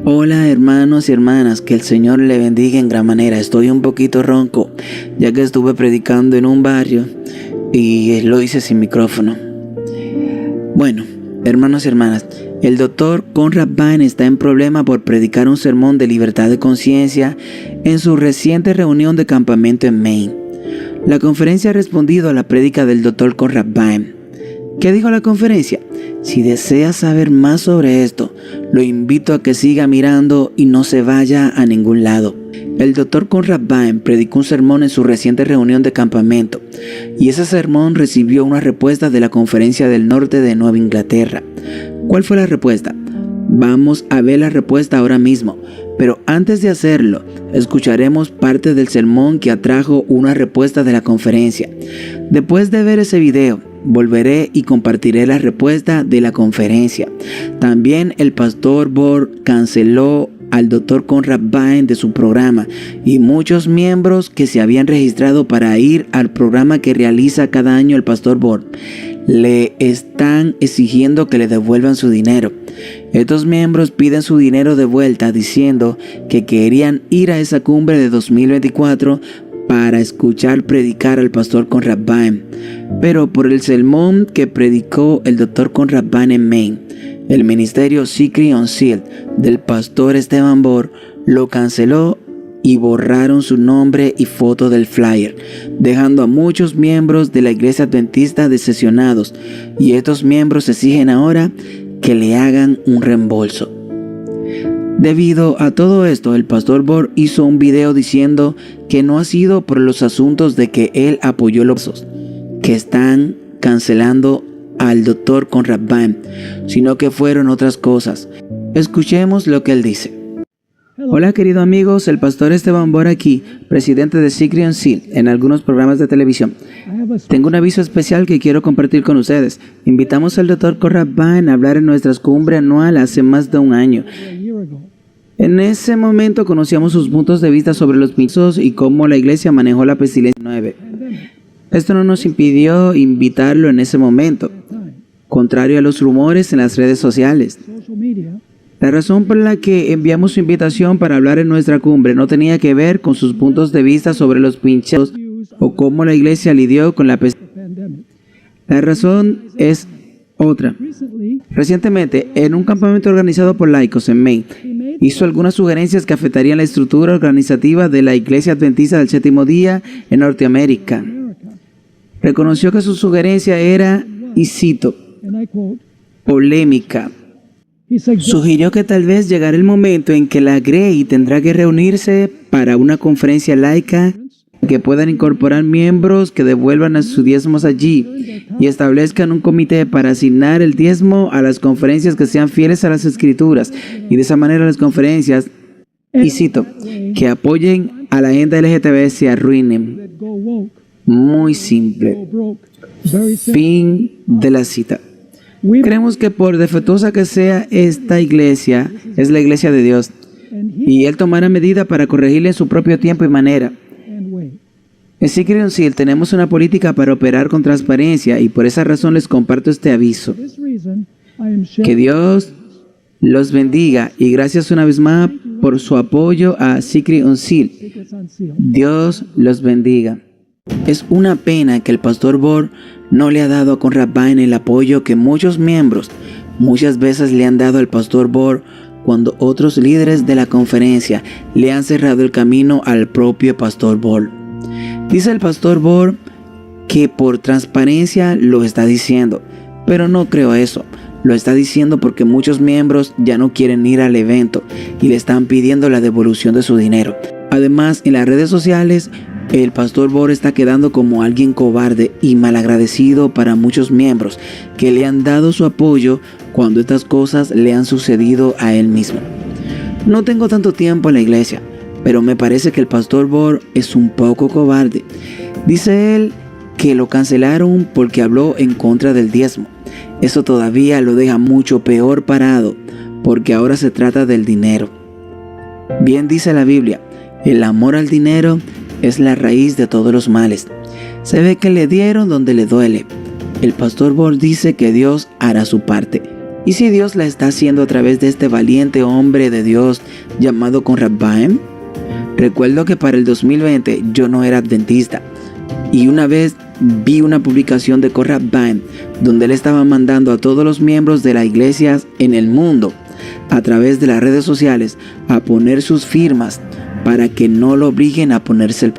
Hola hermanos y hermanas, que el Señor le bendiga en gran manera. Estoy un poquito ronco, ya que estuve predicando en un barrio y lo hice sin micrófono. Bueno, hermanos y hermanas, el doctor Conrad Bain está en problema por predicar un sermón de libertad de conciencia en su reciente reunión de campamento en Maine. La conferencia ha respondido a la prédica del doctor Conrad Bain. ¿Qué dijo la conferencia? Si desea saber más sobre esto, lo invito a que siga mirando y no se vaya a ningún lado. El doctor Conrad Bain predicó un sermón en su reciente reunión de campamento, y ese sermón recibió una respuesta de la Conferencia del Norte de Nueva Inglaterra. ¿Cuál fue la respuesta? Vamos a ver la respuesta ahora mismo, pero antes de hacerlo, escucharemos parte del sermón que atrajo una respuesta de la conferencia. Después de ver ese video, volveré y compartiré la respuesta de la conferencia. También el pastor Borg canceló al doctor Conrad Bain de su programa, y muchos miembros que se habían registrado para ir al programa que realiza cada año el pastor Borg le están exigiendo que le devuelvan su dinero. Estos miembros piden su dinero de vuelta diciendo que querían ir a esa cumbre de 2024 para escuchar predicar al pastor Conrad Bain, pero por el sermón que predicó el doctor Conrad Bain en Maine, el ministerio Secret Unsealed del pastor Esteban Borg lo canceló y borraron su nombre y foto del flyer, dejando a muchos miembros de la iglesia adventista decepcionados, y estos miembros exigen ahora que le hagan un reembolso. Debido a todo esto, el pastor Borg hizo un video diciendo que no ha sido por los asuntos de que él apoyó los que están cancelando al doctor Conrad Bain, sino que fueron otras cosas. Escuchemos lo que él dice. Hola queridos amigos, el pastor Esteban Borg aquí, presidente de Secret Unsealed en algunos programas de televisión. Tengo un aviso especial que quiero compartir con ustedes. Invitamos al doctor Conrad Bain a hablar en nuestra cumbre anual hace más de un año. En ese momento conocíamos sus puntos de vista sobre los pisos y cómo la iglesia manejó la pestilencia 9. Esto no nos impidió invitarlo en ese momento, contrario a los rumores en las redes sociales. La razón por la que enviamos su invitación para hablar en nuestra cumbre no tenía que ver con sus puntos de vista sobre los pinchazos o cómo la iglesia lidió con la pestilencia. La razón es otra. Recientemente, en un campamento organizado por laicos en Maine, hizo algunas sugerencias que afectarían la estructura organizativa de la Iglesia Adventista del Séptimo Día en Norteamérica. Reconoció que su sugerencia era, y cito, polémica. Sugirió que tal vez llegará el momento en que la Grey tendrá que reunirse para una conferencia laica que puedan incorporar miembros que devuelvan a sus diezmos allí y establezcan un comité para asignar el diezmo a las conferencias que sean fieles a las escrituras, y de esa manera las conferencias, y cito, que apoyen a la agenda LGTB se arruinen. Muy simple. Fin de la cita. Creemos que por defectuosa que sea esta iglesia, es la iglesia de Dios, y Él tomará medida para corregirle en su propio tiempo y manera. En Secret Unsealed tenemos una política para operar con transparencia, y por esa razón les comparto este aviso. Que Dios los bendiga, y gracias una vez más por su apoyo a Secret Unsealed. Dios los bendiga. Es una pena que el pastor Borg no le ha dado a Conrad Bain el apoyo que muchos miembros muchas veces le han dado al pastor Borg, cuando otros líderes de la conferencia le han cerrado el camino al propio pastor Borg. Dice el pastor Borg que por transparencia lo está diciendo, pero no creo eso. Lo está diciendo porque muchos miembros ya no quieren ir al evento y le están pidiendo la devolución de su dinero. Además, en las redes sociales, el pastor Borg está quedando como alguien cobarde y malagradecido para muchos miembros que le han dado su apoyo cuando estas cosas le han sucedido a él mismo. No tengo tanto tiempo en la iglesia, pero me parece que el pastor Borg es un poco cobarde. Dice él que lo cancelaron porque habló en contra del diezmo. Eso todavía lo deja mucho peor parado, porque ahora se trata del dinero. Bien dice la Biblia, el amor al dinero es la raíz de todos los males. Se ve que le dieron donde le duele. El pastor Borg dice que Dios hará su parte, ¿Y si Dios la está haciendo a través de este valiente hombre de Dios llamado Conrad Baem? Recuerdo que para el 2020 yo no era adventista y una vez vi una publicación de Conrad Baem donde él estaba mandando a todos los miembros de las iglesias en el mundo a través de las redes sociales a poner sus firmas para que no lo obliguen a ponerse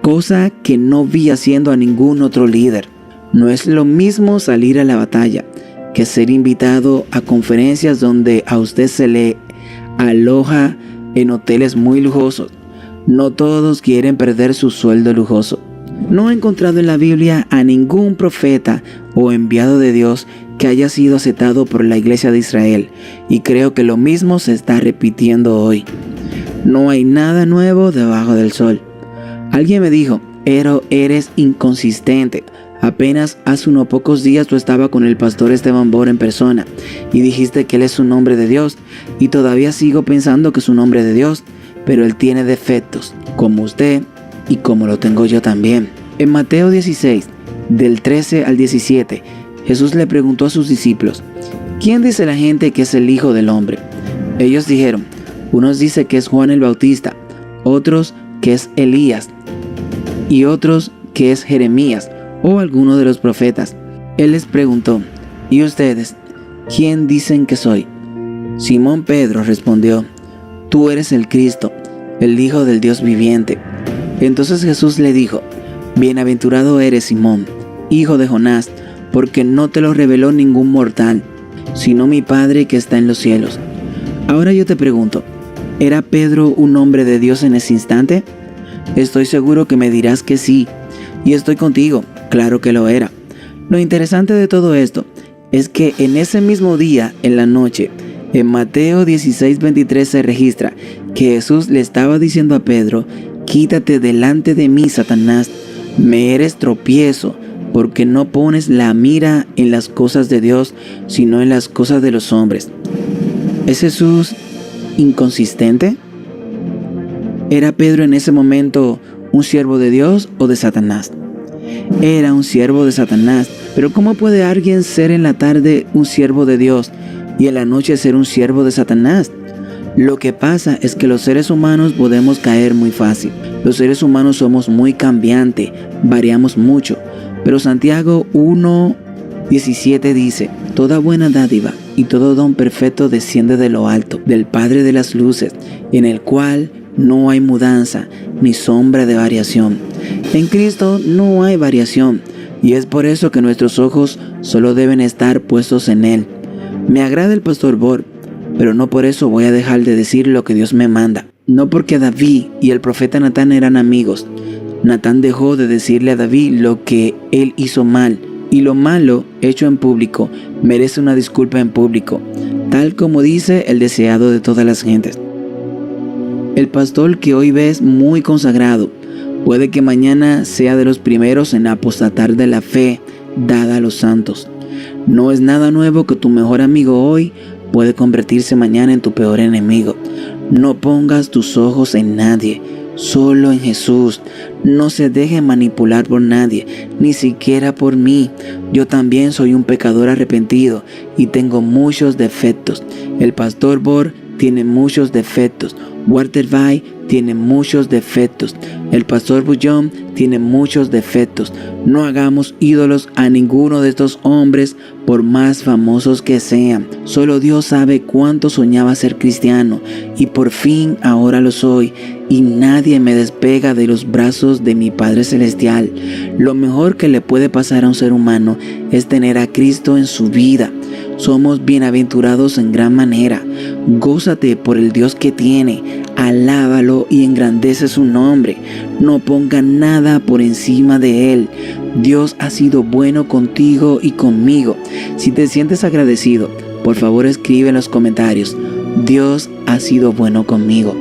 cosa que no vi haciendo a ningún otro líder. No es lo mismo salir a la batalla que ser invitado a conferencias donde a usted se le aloja en hoteles muy lujosos. No todos quieren perder su sueldo lujoso. No he encontrado en la Biblia a ningún profeta o enviado de Dios que haya sido aceptado por la iglesia de Israel, y creo que lo mismo se está repitiendo hoy. No hay nada nuevo debajo del sol. Alguien me dijo, eres inconsistente. Apenas hace unos pocos días tú estabas con el pastor Esteban Bor en persona y dijiste que él es un hombre de Dios, y todavía sigo pensando que es un hombre de Dios, pero él tiene defectos, como usted y como lo tengo yo también. En Mateo 16, del 13 al 17, Jesús le preguntó a sus discípulos, ¿quién dice la gente que es el Hijo del Hombre? Ellos dijeron, unos dicen que es Juan el Bautista, otros que es Elías, y otros que es Jeremías o alguno de los profetas. Él les preguntó, ¿y ustedes, quién dicen que soy? Simón Pedro respondió, tú eres el Cristo, el Hijo del Dios viviente. Entonces Jesús le dijo, bienaventurado eres Simón, hijo de Jonás, porque no te lo reveló ningún mortal, sino mi Padre que está en los cielos. Ahora yo te pregunto, ¿era Pedro un hombre de Dios en ese instante? Estoy seguro que me dirás que sí, y estoy contigo, claro que lo era. Lo interesante de todo esto es que en ese mismo día, en la noche, en Mateo 16:23 se registra que Jesús le estaba diciendo a Pedro, quítate delante de mí, Satanás, me eres tropiezo, porque no pones la mira en las cosas de Dios, sino en las cosas de los hombres. ¿Es Jesús inconsistente? ¿Era Pedro en ese momento un siervo de Dios o de Satanás? Era un siervo de Satanás, pero ¿cómo puede alguien ser en la tarde un siervo de Dios y en la noche ser un siervo de Satanás? Lo que pasa es que los seres humanos podemos caer muy fácil. Los seres humanos somos muy cambiantes, variamos mucho. Pero Santiago 1:17 dice, toda buena dádiva y todo don perfecto desciende de lo alto, del Padre de las luces, en el cual no hay mudanza ni sombra de variación. En Cristo no hay variación, y es por eso que nuestros ojos solo deben estar puestos en Él. Me agrada el pastor Bor, pero no por eso voy a dejar de decir lo que Dios me manda. No porque David y el profeta Natán eran amigos. Natán dejó de decirle a David lo que él hizo mal, y lo malo hecho en público merece una disculpa en público, tal como dice el deseado de todas las gentes. El pastor que hoy ves muy consagrado, puede que mañana sea de los primeros en apostatar de la fe dada a los santos. No es nada nuevo que tu mejor amigo hoy puede convertirse mañana en tu peor enemigo. No pongas tus ojos en nadie, solo en Jesús. No se deje manipular por nadie, ni siquiera por mí. Yo también soy un pecador arrepentido y tengo muchos defectos. El pastor Bor tiene muchos defectos. Walter Bay tiene muchos defectos. El pastor Bullón tiene muchos defectos. No hagamos ídolos a ninguno de estos hombres, por más famosos que sean. Solo Dios sabe cuánto soñaba ser cristiano, y por fin ahora lo soy, y nadie me despega de los brazos de mi Padre Celestial. Lo mejor que le puede pasar a un ser humano es tener a Cristo en su vida. Somos bienaventurados en gran manera. Gózate por el Dios que tiene, alábalo y engrandece su nombre. No ponga nada por encima de Él. Dios ha sido bueno contigo y conmigo. Si te sientes agradecido, por favor escribe en los comentarios, Dios ha sido bueno conmigo.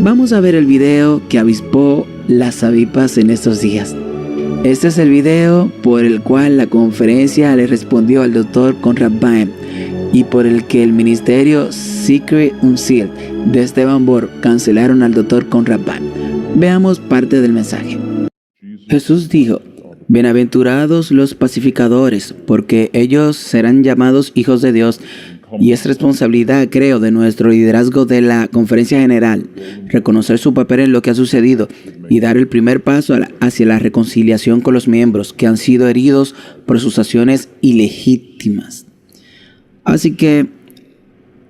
Vamos a ver el video que avispó las avispas en estos días. Este es el video por el cual la conferencia le respondió al Dr. Conrad Baem y por el que el ministerio Secret Unsealed de Esteban Bor cancelaron al Dr. Conrad Baem. Veamos parte del mensaje. Jesús dijo, bienaventurados los pacificadores, porque ellos serán llamados hijos de Dios. Y es responsabilidad, creo, de nuestro liderazgo de la Conferencia General, reconocer su papel en lo que ha sucedido y dar el primer paso hacia la reconciliación con los miembros que han sido heridos por sus acciones ilegítimas. Así que,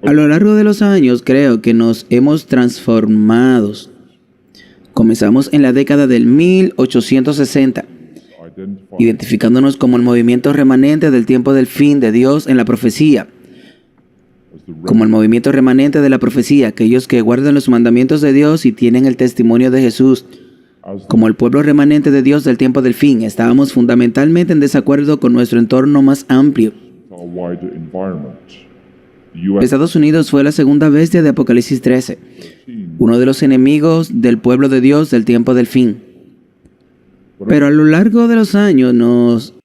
a lo largo de los años, creo que nos hemos transformado. Comenzamos en la década del 1860, identificándonos como el movimiento remanente del tiempo del fin de Dios en la profecía. Como el movimiento remanente de la profecía, aquellos que guardan los mandamientos de Dios y tienen el testimonio de Jesús. Como el pueblo remanente de Dios del tiempo del fin, estábamos fundamentalmente en desacuerdo con nuestro entorno más amplio. Estados Unidos fue la segunda bestia de Apocalipsis 13, uno de los enemigos del pueblo de Dios del tiempo del fin. Pero a lo largo de los años nos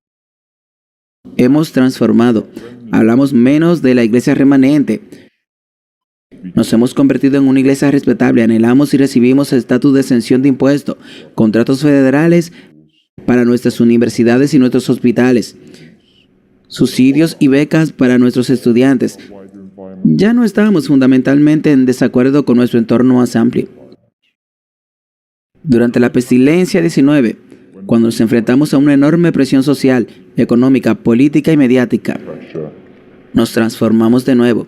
hemos transformado. Hablamos menos de la iglesia remanente. Nos hemos convertido en una iglesia respetable. Anhelamos y recibimos estatus de exención de impuestos, contratos federales para nuestras universidades y nuestros hospitales, subsidios y becas para nuestros estudiantes. Ya no estamos fundamentalmente en desacuerdo con nuestro entorno más amplio. Durante la pestilencia 19, cuando nos enfrentamos a una enorme presión social, económica, política y mediática, nos transformamos de nuevo.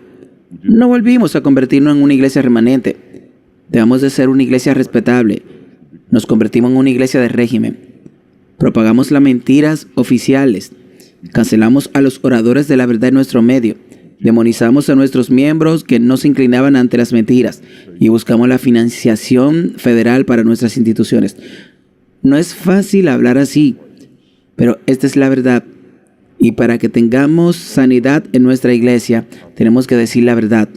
No volvimos a convertirnos en una iglesia remanente. Dejamos de ser una iglesia respetable. Nos convertimos en una iglesia de régimen. Propagamos las mentiras oficiales. Cancelamos a los oradores de la verdad en nuestro medio. Demonizamos a nuestros miembros que no se inclinaban ante las mentiras y buscamos la financiación federal para nuestras instituciones. No es fácil hablar así, pero esta es la verdad. Y para que tengamos sanidad en nuestra iglesia, tenemos que decir la verdad.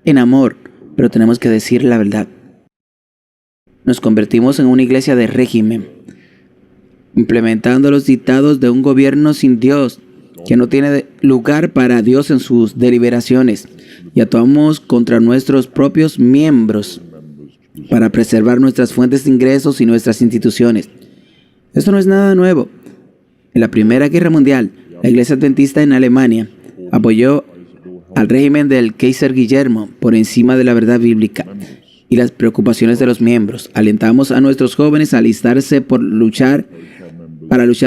En amor, pero tenemos que decir la verdad. Nos convertimos en una iglesia de régimen, implementando los dictados de un gobierno sin Dios, que no tiene lugar para Dios en sus deliberaciones, y actuamos contra nuestros propios miembros para preservar nuestras fuentes de ingresos y nuestras instituciones. Esto no es nada nuevo. En la Primera Guerra Mundial, la Iglesia Adventista en Alemania apoyó al régimen del Kaiser Guillermo por encima de la verdad bíblica y las preocupaciones de los miembros. Alentamos a nuestros jóvenes a alistarse para luchar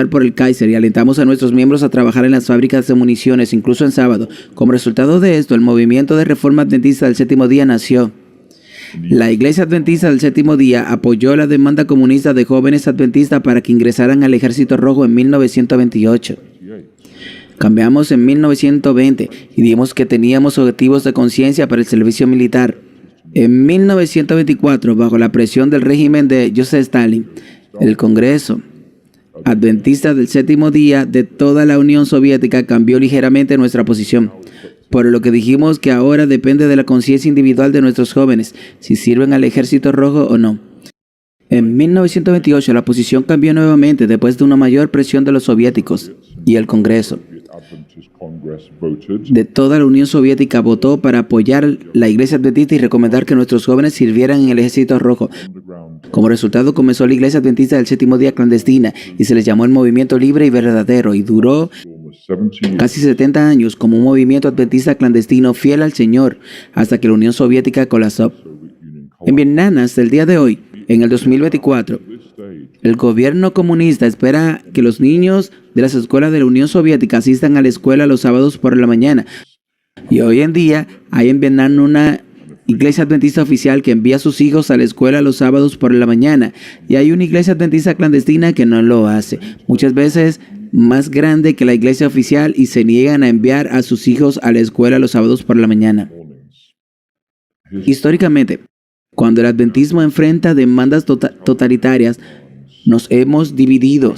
por el Kaiser y alentamos a nuestros miembros a trabajar en las fábricas de municiones, incluso en sábado. Como resultado de esto, el movimiento de reforma adventista del séptimo día nació. La Iglesia Adventista del Séptimo Día apoyó la demanda comunista de jóvenes adventistas para que ingresaran al Ejército Rojo en 1928. Cambiamos en 1920 y dijimos que teníamos objetivos de conciencia para el servicio militar. En 1924, bajo la presión del régimen de Joseph Stalin, el Congreso Adventista del Séptimo Día de toda la Unión Soviética cambió ligeramente nuestra posición, por lo que dijimos que ahora depende de la conciencia individual de nuestros jóvenes, si sirven al Ejército Rojo o no. En 1928 la posición cambió nuevamente después de una mayor presión de los soviéticos y el Congreso de toda la Unión Soviética votó para apoyar la Iglesia Adventista y recomendar que nuestros jóvenes sirvieran en el Ejército Rojo. Como resultado comenzó la Iglesia Adventista del Séptimo Día clandestina y se les llamó el Movimiento Libre y Verdadero y duró casi 70 años como un movimiento adventista clandestino fiel al Señor hasta que la Unión Soviética colapsó. En Vietnam, hasta el día de hoy, en el 2024, el gobierno comunista espera que los niños de las escuelas de la Unión Soviética asistan a la escuela los sábados por la mañana. Y hoy en día hay en Vietnam una iglesia adventista oficial que envía a sus hijos a la escuela los sábados por la mañana. Y hay una iglesia adventista clandestina que no lo hace. Muchas veces más grande que la iglesia oficial y se niegan a enviar a sus hijos a la escuela los sábados por la mañana. Históricamente, cuando el adventismo enfrenta demandas totalitarias, nos hemos dividido.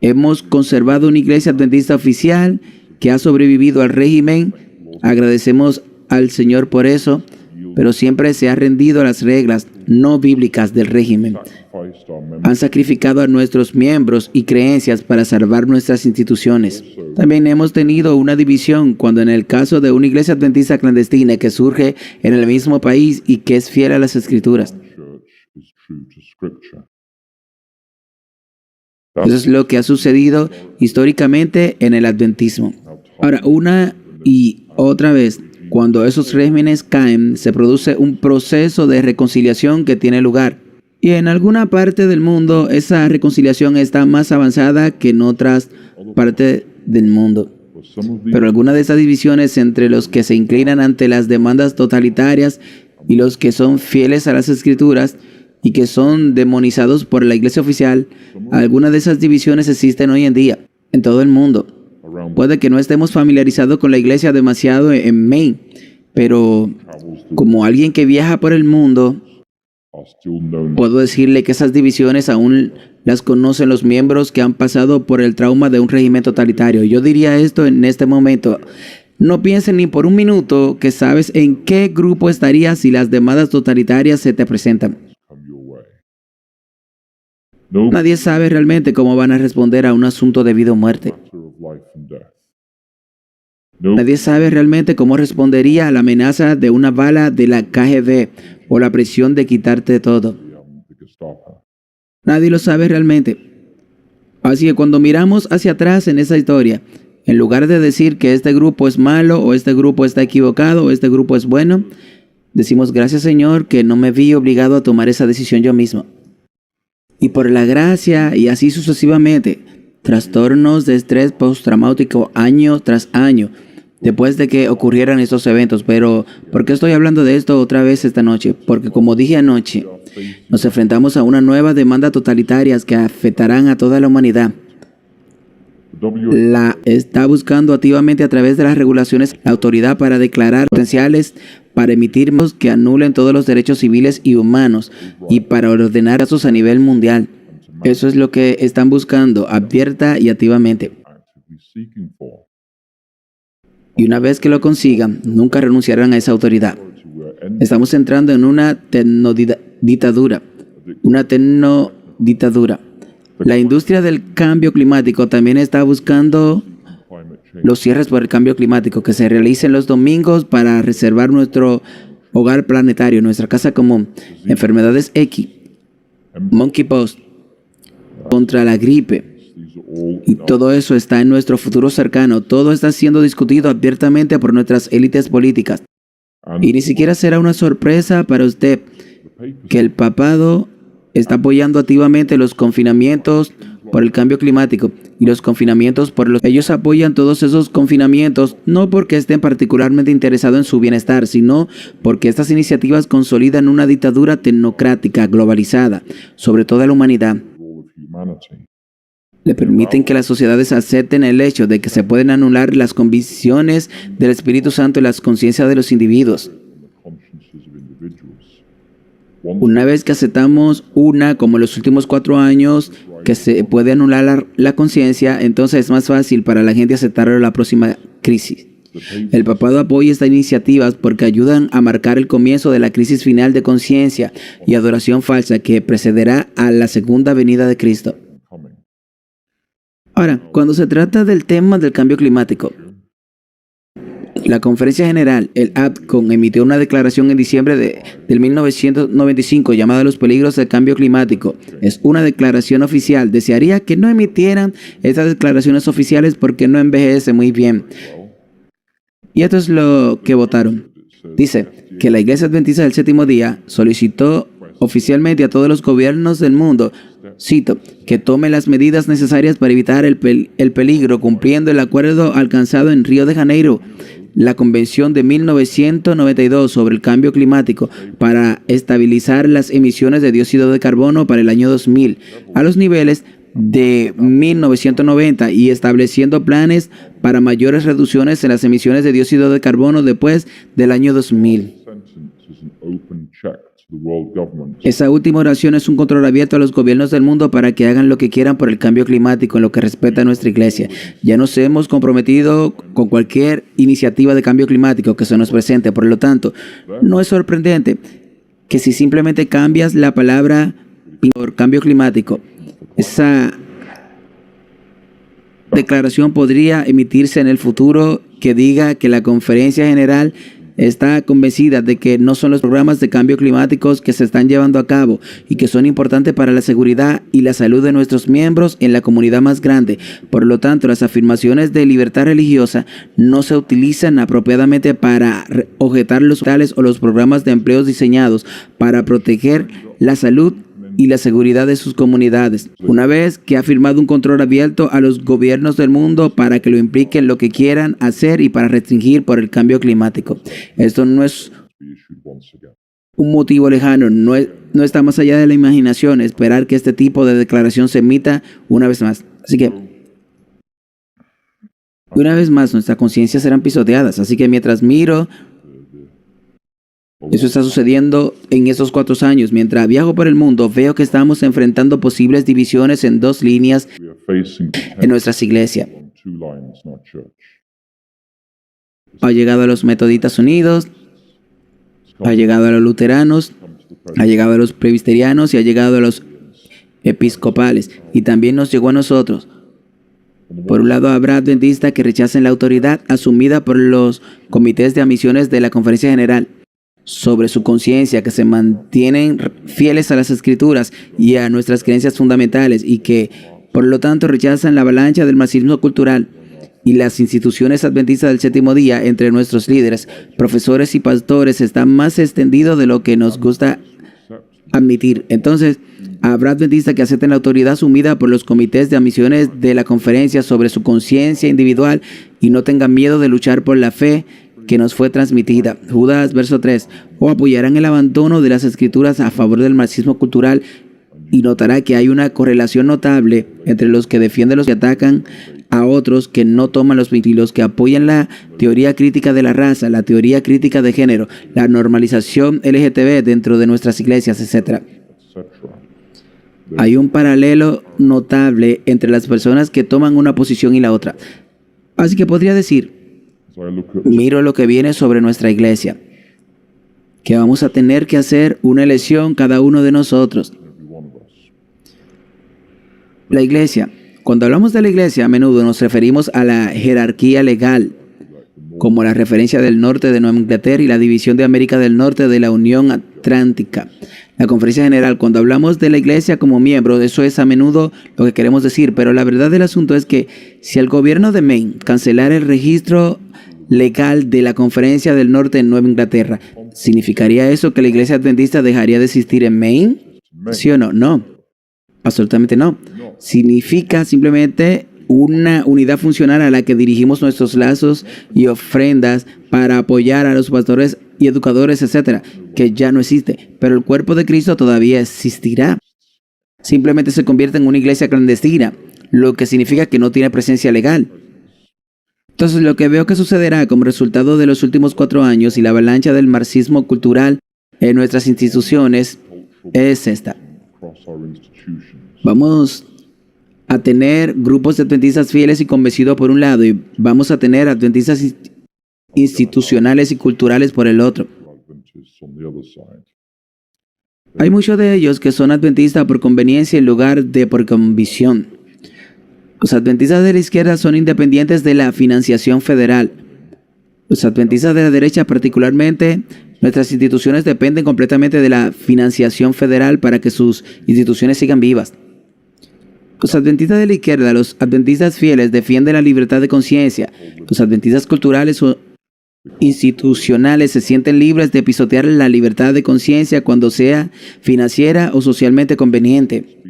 Hemos conservado una iglesia adventista oficial que ha sobrevivido al régimen. Agradecemos al Señor por eso, pero siempre se ha rendido a las reglas no bíblicas del régimen. Han sacrificado a nuestros miembros y creencias para salvar nuestras instituciones. También hemos tenido una división cuando en el caso de una iglesia adventista clandestina que surge en el mismo país y que es fiel a las Escrituras. Eso es lo que ha sucedido históricamente en el adventismo. Ahora, una y otra vez, cuando esos regímenes caen, se produce un proceso de reconciliación que tiene lugar. Y en alguna parte del mundo, esa reconciliación está más avanzada que en otras partes del mundo. Pero algunas de esas divisiones entre los que se inclinan ante las demandas totalitarias y los que son fieles a las escrituras y que son demonizados por la iglesia oficial, algunas de esas divisiones existen hoy en día en todo el mundo. Puede que no estemos familiarizados con la iglesia demasiado en Maine, pero como alguien que viaja por el mundo, puedo decirle que esas divisiones aún las conocen los miembros que han pasado por el trauma de un régimen totalitario. Yo diría esto en este momento. No piensen ni por un minuto que sabes en qué grupo estarías si las demandas totalitarias se te presentan. Nadie sabe realmente cómo van a responder a un asunto de vida o muerte. Nadie sabe realmente cómo respondería a la amenaza de una bala de la KGB o la presión de quitarte todo. Nadie lo sabe realmente. Así que cuando miramos hacia atrás en esa historia, en lugar de decir que este grupo es malo o este grupo está equivocado o este grupo es bueno, decimos gracias Señor que no me vi obligado a tomar esa decisión yo mismo. Y por la gracia y así sucesivamente, trastornos de estrés postraumático año tras año, después de que ocurrieran estos eventos. Pero, ¿por qué estoy hablando de esto otra vez esta noche? Porque como dije anoche, nos enfrentamos a una nueva demanda totalitarias que afectarán a toda la humanidad. La está buscando activamente a través de las regulaciones la autoridad para declarar potenciales, para emitir que anulen todos los derechos civiles y humanos y para ordenar casos a nivel mundial. Eso es lo que están buscando abierta y activamente. Y una vez que lo consigan, nunca renunciarán a esa autoridad. Estamos entrando en una tecnodictadura. La industria del cambio climático también está buscando los cierres por el cambio climático que se realicen los domingos para reservar nuestro hogar planetario, nuestra casa común. Enfermedades X, monkeypox, contra la gripe. Y todo eso está en nuestro futuro cercano. Todo está siendo discutido abiertamente por nuestras élites políticas. Y ni siquiera será una sorpresa para usted que el papado está apoyando activamente los confinamientos por el cambio climático y los confinamientos por los... Ellos apoyan todos esos confinamientos no porque estén particularmente interesados en su bienestar, sino porque estas iniciativas consolidan una dictadura tecnocrática globalizada sobre toda la humanidad. Le permiten que las sociedades acepten el hecho de que se pueden anular las convicciones del Espíritu Santo y las conciencias de los individuos. Una vez que aceptamos como en los últimos 4 años, que se puede anular la conciencia, entonces es más fácil para la gente aceptar la próxima crisis. El papado apoya estas iniciativas porque ayudan a marcar el comienzo de la crisis final de conciencia y adoración falsa que precederá a la segunda venida de Cristo. Ahora, cuando se trata del tema del cambio climático, la Conferencia General, el APCON, emitió una declaración en diciembre del 1995 llamada Los peligros del cambio climático. Es una declaración oficial. Desearía que no emitieran estas declaraciones oficiales porque no envejece muy bien. Y esto es lo que votaron. Dice que la Iglesia Adventista del Séptimo Día solicitó oficialmente a todos los gobiernos del mundo, cito, que tomen las medidas necesarias para evitar el peligro, cumpliendo el acuerdo alcanzado en Río de Janeiro, la Convención de 1992 sobre el cambio climático, para estabilizar las emisiones de dióxido de carbono para el año 2000 a los niveles de 1990 y estableciendo planes para mayores reducciones en las emisiones de dióxido de carbono después del año 2000. Esa última oración es un control abierto a los gobiernos del mundo para que hagan lo que quieran por el cambio climático en lo que respecta a nuestra iglesia. Ya nos hemos comprometido con cualquier iniciativa de cambio climático que se nos presente. Por lo tanto, no es sorprendente que si simplemente cambias la palabra por cambio climático, esa declaración podría emitirse en el futuro que diga que la Conferencia General está convencida de que no son los programas de cambio climáticos que se están llevando a cabo y que son importantes para la seguridad y la salud de nuestros miembros en la comunidad más grande. Por lo tanto, las afirmaciones de libertad religiosa no se utilizan apropiadamente para objetar los hospitales o los programas de empleos diseñados para proteger la salud y la seguridad de sus comunidades, una vez que ha firmado un control abierto a los gobiernos del mundo para que lo impliquen lo que quieran hacer y para restringir por el cambio climático. Esto no es un motivo lejano, no está más allá de la imaginación esperar que este tipo de declaración se emita una vez más. Así que, una vez más, nuestras conciencias serán pisoteadas. Así que mientras miro, eso está sucediendo en estos 4 años. Mientras viajo por el mundo, veo que estamos enfrentando posibles divisiones en 2 líneas en nuestras iglesias. Ha llegado a los metodistas unidos, ha llegado a los luteranos, ha llegado a los presbiterianos y ha llegado a los episcopales. Y también nos llegó a nosotros. Por un lado, habrá adventistas que rechacen la autoridad asumida por los comités de admisiones de la Conferencia General sobre su conciencia, que se mantienen fieles a las Escrituras y a nuestras creencias fundamentales y que, por lo tanto, rechazan la avalancha del marxismo cultural y las instituciones adventistas del séptimo día. Entre nuestros líderes, profesores y pastores están más extendidos de lo que nos gusta admitir. Entonces, habrá adventistas que acepten la autoridad asumida por los comités de admisiones de la conferencia sobre su conciencia individual y no tengan miedo de luchar por la fe que nos fue transmitida. Judas, verso 3. O apoyarán el abandono de las escrituras a favor del marxismo cultural, y notará que hay una correlación notable entre los que defienden los que atacan a otros que no toman los y los que apoyan la teoría crítica de la raza, la teoría crítica de género, la normalización LGTB dentro de nuestras iglesias, etc. Hay un paralelo notable entre las personas que toman una posición y la otra. Así que podría decir, miro lo que viene sobre nuestra iglesia, que vamos a tener que hacer una elección cada uno de nosotros. La iglesia. Cuando hablamos de la iglesia, a menudo nos referimos a la jerarquía legal, como la referencia del norte de Nueva Inglaterra y la división de América del Norte de la Unión Atlántica. La Conferencia General, cuando hablamos de la iglesia como miembro, eso es a menudo lo que queremos decir, pero la verdad del asunto es que si el gobierno de Maine cancelara el registro legal de la Conferencia del Norte en Nueva Inglaterra, ¿significaría eso que la iglesia adventista dejaría de existir en Maine? ¿Sí o no? No, absolutamente no. Significa simplemente una unidad funcional a la que dirigimos nuestros lazos y ofrendas para apoyar a los pastores y educadores, etcétera, que ya no existe, pero el cuerpo de Cristo todavía existirá. Simplemente se convierte en una iglesia clandestina, lo que significa que no tiene presencia legal. Entonces, lo que veo que sucederá como resultado de los últimos 4 años y la avalancha del marxismo cultural en nuestras instituciones es esta. Vamos a tener grupos de adventistas fieles y convencidos por un lado, y vamos a tener adventistas institucionales y culturales por el otro. Hay muchos de ellos que son adventistas por conveniencia en lugar de por convicción. Los adventistas de la izquierda son independientes de la financiación federal. Los adventistas de la derecha, particularmente, nuestras instituciones dependen completamente de la financiación federal para que sus instituciones sigan vivas. Los adventistas de la izquierda, los adventistas fieles, defienden la libertad de conciencia. Los adventistas culturales o institucionales se sienten libres de pisotear la libertad de conciencia cuando sea financiera o socialmente conveniente.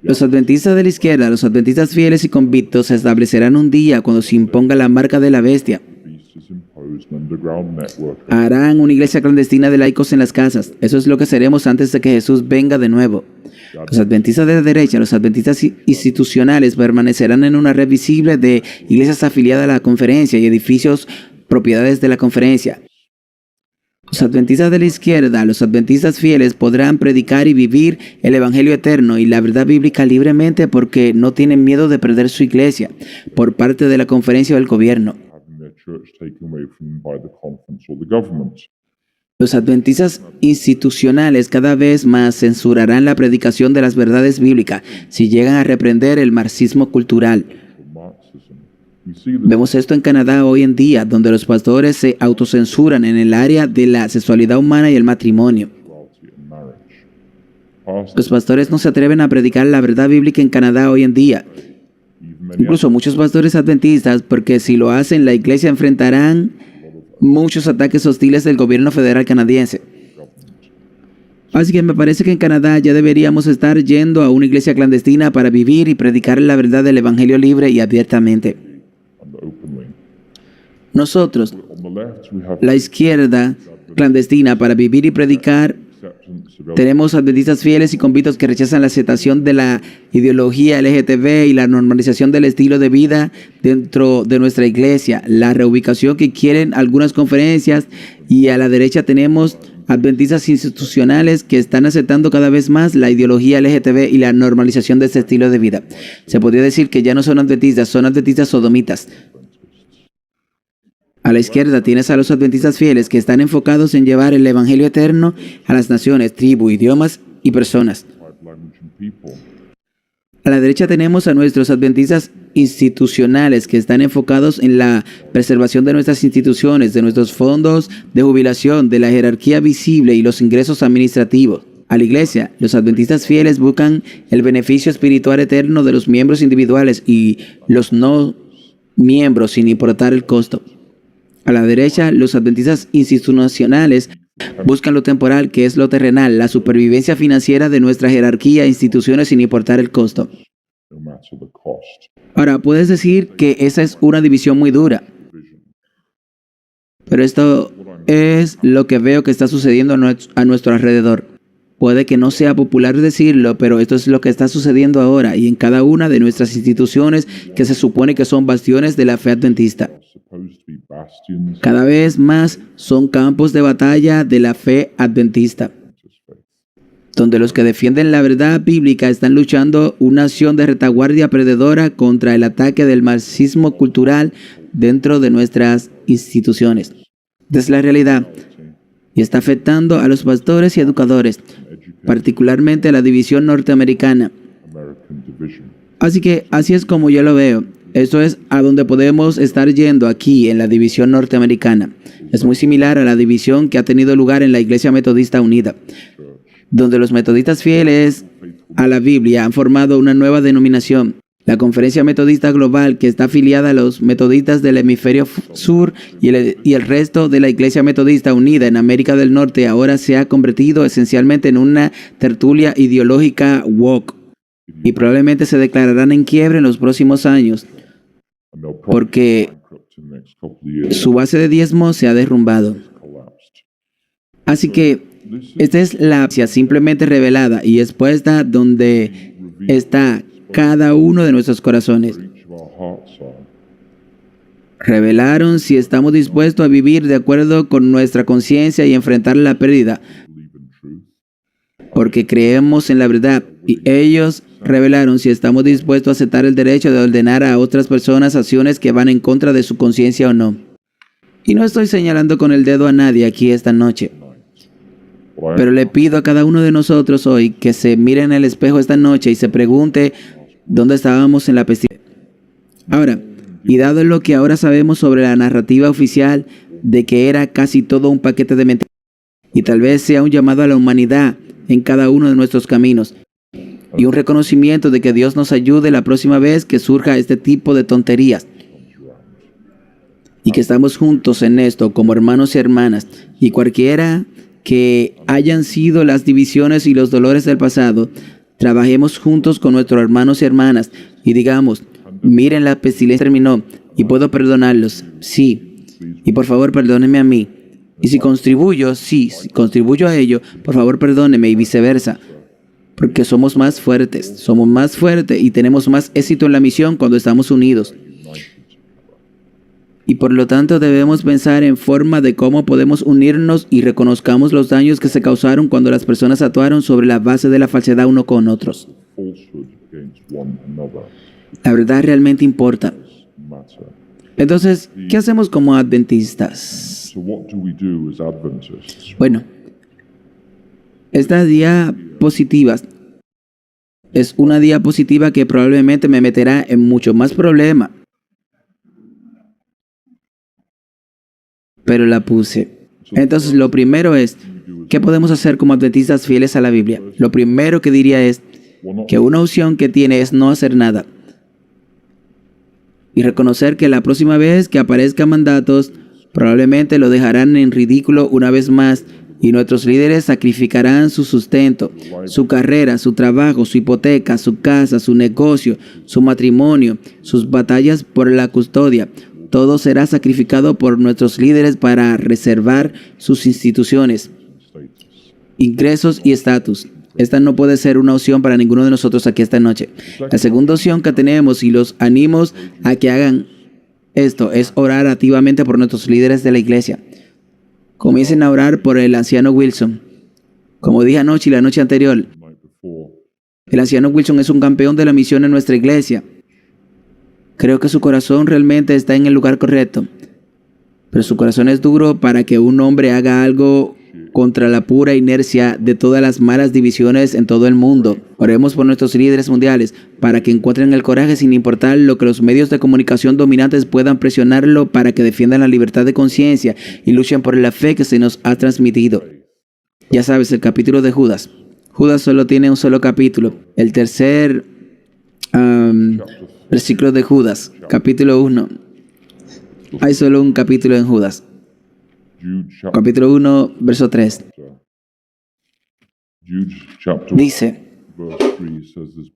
Los adventistas de la izquierda, los adventistas fieles y convictos, se establecerán un día cuando se imponga la marca de la bestia. Harán una iglesia clandestina de laicos en las casas. Eso es lo que seremos antes de que Jesús venga de nuevo. Los adventistas de la derecha, los adventistas institucionales permanecerán en una red visible de iglesias afiliadas a la conferencia y edificios propiedades de la conferencia. Los adventistas de la izquierda, los adventistas fieles, podrán predicar y vivir el evangelio eterno y la verdad bíblica libremente porque no tienen miedo de perder su iglesia por parte de la conferencia o del gobierno. Los adventistas institucionales cada vez más censurarán la predicación de las verdades bíblicas si llegan a reprender el marxismo cultural. Vemos esto en Canadá hoy en día, donde los pastores se autocensuran en el área de la sexualidad humana y el matrimonio. Los pastores no se atreven a predicar la verdad bíblica en Canadá hoy en día. Incluso muchos pastores adventistas, porque si lo hacen, la iglesia enfrentarán muchos ataques hostiles del gobierno federal canadiense. Así que me parece que en Canadá ya deberíamos estar yendo a una iglesia clandestina para vivir y predicar la verdad del evangelio libre y abiertamente. Nosotros, la izquierda clandestina, para vivir y predicar, tenemos adventistas fieles y convictos que rechazan la aceptación de la ideología LGTB y la normalización del estilo de vida dentro de nuestra iglesia, la reubicación que quieren algunas conferencias, y a la derecha tenemos adventistas institucionales que están aceptando cada vez más la ideología LGTB y la normalización de este estilo de vida. Se podría decir que ya no son adventistas sodomitas. A la izquierda tienes a los adventistas fieles que están enfocados en llevar el evangelio eterno a las naciones, tribus, idiomas y personas. A la derecha tenemos a nuestros adventistas institucionales que están enfocados en la preservación de nuestras instituciones, de nuestros fondos de jubilación, de la jerarquía visible y los ingresos administrativos. A la iglesia, los adventistas fieles buscan el beneficio espiritual eterno de los miembros individuales y los no miembros sin importar el costo. A la derecha, los adventistas institucionales buscan lo temporal, que es lo terrenal, la supervivencia financiera de nuestra jerarquía e instituciones sin importar el costo. Ahora, puedes decir que esa es una división muy dura, pero esto es lo que veo que está sucediendo a nuestro alrededor. Puede que no sea popular decirlo, pero esto es lo que está sucediendo ahora y en cada una de nuestras instituciones que se supone que son bastiones de la fe adventista. Cada vez más son campos de batalla de la fe adventista, donde los que defienden la verdad bíblica están luchando una acción de retaguardia predadora contra el ataque del marxismo cultural dentro de nuestras instituciones. Esta es la realidad y está afectando a los pastores y educadores, particularmente a la división norteamericana. Así que así es como yo lo veo. Esto es a donde podemos estar yendo aquí en la división norteamericana. Es muy similar a la división que ha tenido lugar en la Iglesia Metodista Unida, donde los metodistas fieles a la Biblia han formado una nueva denominación, la Conferencia Metodista Global, que está afiliada a los metodistas del hemisferio sur y el resto de la Iglesia Metodista Unida en América del Norte. Ahora se ha convertido esencialmente en una tertulia ideológica woke y probablemente se declararán en quiebra en los próximos años porque su base de diezmo se ha derrumbado. Así que esta es la ciencia simplemente revelada y expuesta donde está cada uno de nuestros corazones. Revelaron si estamos dispuestos a vivir de acuerdo con nuestra conciencia y enfrentar la pérdida, porque creemos en la verdad, y ellos revelaron si estamos dispuestos a aceptar el derecho de ordenar a otras personas acciones que van en contra de su conciencia o no. Y no estoy señalando con el dedo a nadie aquí esta noche, pero le pido a cada uno de nosotros hoy que se mire en el espejo esta noche y se pregunte dónde estábamos en la pestilencia. Ahora, y dado lo que ahora sabemos sobre la narrativa oficial de que era casi todo un paquete de mentiras, y tal vez sea un llamado a la humanidad en cada uno de nuestros caminos, y un reconocimiento de que Dios nos ayude la próxima vez que surja este tipo de tonterías, y que estamos juntos en esto como hermanos y hermanas, y cualquiera que hayan sido las divisiones y los dolores del pasado, trabajemos juntos con nuestros hermanos y hermanas y digamos: miren, la pestilencia terminó y puedo perdonarlos, sí, y por favor perdónenme a mí. Y si contribuyo a ello, por favor perdónenme, y viceversa. Porque somos más fuertes y tenemos más éxito en la misión cuando estamos unidos. Y por lo tanto debemos pensar en forma de cómo podemos unirnos y reconozcamos los daños que se causaron cuando las personas actuaron sobre la base de la falsedad uno con otros. La verdad realmente importa. Entonces, ¿qué hacemos como adventistas? Bueno, esta diapositiva es una diapositiva que probablemente me meterá en mucho más problema. pero la puse. Entonces, lo primero es, ¿qué podemos hacer como adventistas fieles a la Biblia? Lo primero que diría es que una opción que tiene es no hacer nada. Y reconocer que la próxima vez que aparezcan mandatos, probablemente lo dejarán en ridículo una vez más y nuestros líderes sacrificarán su sustento, su carrera, su trabajo, su hipoteca, su casa, su negocio, su matrimonio, sus batallas por la custodia. Todo será sacrificado por nuestros líderes para reservar sus instituciones, ingresos y estatus. Esta no puede ser una opción para ninguno de nosotros aquí esta noche. La segunda opción que tenemos, y los animos a que hagan esto, es orar activamente por nuestros líderes de la iglesia. Comiencen a orar por el anciano Wilson. Como dije anoche y la noche anterior, el anciano Wilson es un campeón de la misión en nuestra iglesia. Creo que su corazón realmente está en el lugar correcto, pero su corazón es duro para que un hombre haga algo contra la pura inercia de todas las malas divisiones en todo el mundo. Oremos por nuestros líderes mundiales para que encuentren el coraje sin importar lo que los medios de comunicación dominantes puedan presionarlo, para que defiendan la libertad de conciencia y luchen por la fe que se nos ha transmitido. Ya sabes, el capítulo de Judas. Judas solo tiene un solo capítulo. El tercer versículo de Judas, capítulo 1. Hay solo un capítulo en Judas. Capítulo 1, verso 3. Dice: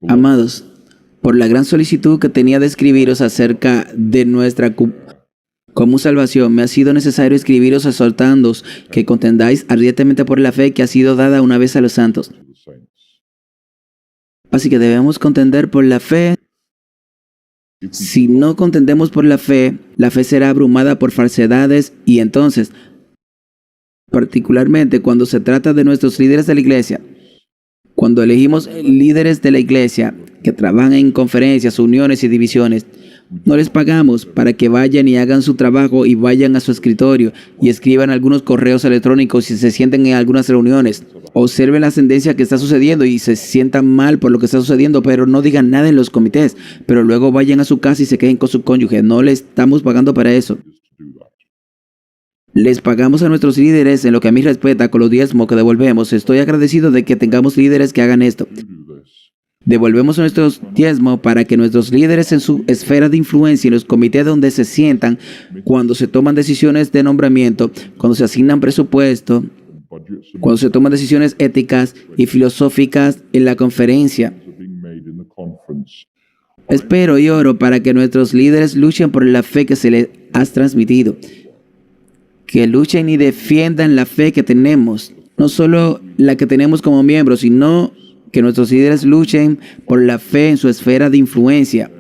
Amados, por la gran solicitud que tenía de escribiros acerca de nuestra común salvación, me ha sido necesario escribiros exhortándoos que contendáis ardientemente por la fe que ha sido dada una vez a los santos. Así que debemos contender por la fe. Si no contendemos por la fe será abrumada por falsedades, y entonces, particularmente cuando se trata de nuestros líderes de la iglesia, cuando elegimos líderes de la iglesia que trabajan en conferencias, uniones y divisiones, no les pagamos para que vayan y hagan su trabajo y vayan a su escritorio y escriban algunos correos electrónicos y se sienten en algunas reuniones. Observen la tendencia que está sucediendo y se sientan mal por lo que está sucediendo, pero no digan nada en los comités, pero luego vayan a su casa y se queden con su cónyuge. No les estamos pagando para eso. Les pagamos a nuestros líderes en lo que a mí respecta con los diezmos que devolvemos. Estoy agradecido de que tengamos líderes que hagan esto. Devolvemos nuestros diezmos para que nuestros líderes en su esfera de influencia, en los comités donde se sientan, cuando se toman decisiones de nombramiento, cuando se asignan presupuestos, cuando se toman decisiones éticas y filosóficas en la conferencia. Espero y oro para que nuestros líderes luchen por la fe que se les ha transmitido. Que luchen y defiendan la fe que tenemos, no solo la que tenemos como miembros, sino que nuestros líderes luchen por la fe en su esfera de influencia.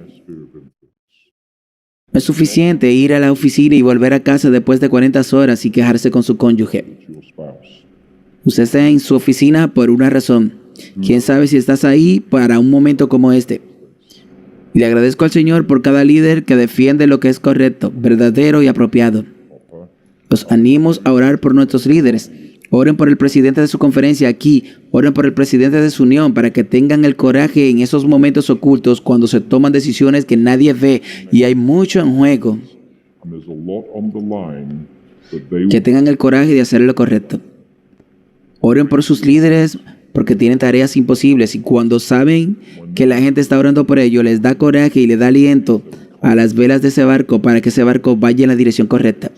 No es suficiente ir a la oficina y volver a casa después de 40 horas y quejarse con su cónyuge. Usted está en su oficina por una razón. ¿Quién sabe si estás ahí para un momento como este? Y le agradezco al Señor por cada líder que defiende lo que es correcto, verdadero y apropiado. Los animo a orar por nuestros líderes. Oren por el presidente de su conferencia aquí. Oren por el presidente de su unión para que tengan el coraje en esos momentos ocultos cuando se toman decisiones que nadie ve y hay mucho en juego. Que tengan el coraje de hacer lo correcto. Oren por sus líderes porque tienen tareas imposibles y cuando saben que la gente está orando por ellos, les da coraje y les da aliento a las velas de ese barco para que ese barco vaya en la dirección correcta.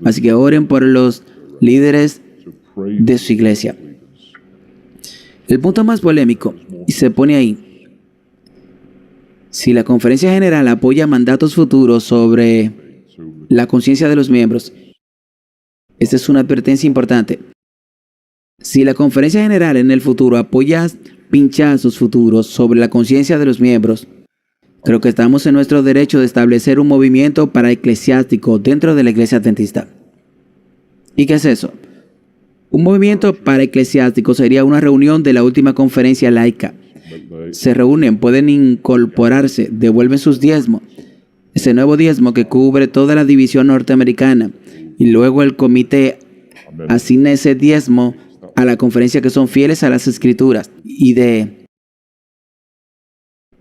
Así que oren por los líderes de su iglesia. El punto más polémico, y se pone ahí: si la conferencia general apoya mandatos futuros sobre la conciencia de los miembros, esta es una advertencia importante. Si la conferencia general en el futuro apoya pinchazos futuros sobre la conciencia de los miembros, creo que estamos en nuestro derecho de establecer un movimiento paraeclesiástico dentro de la iglesia adventista. ¿Y qué es eso? Un movimiento paraeclesiástico sería una reunión de la última conferencia laica. Se reúnen, pueden incorporarse, devuelven sus diezmos. Ese nuevo diezmo que cubre toda la división norteamericana. Y luego el comité asigna ese diezmo a la conferencia que son fieles a las escrituras. Y de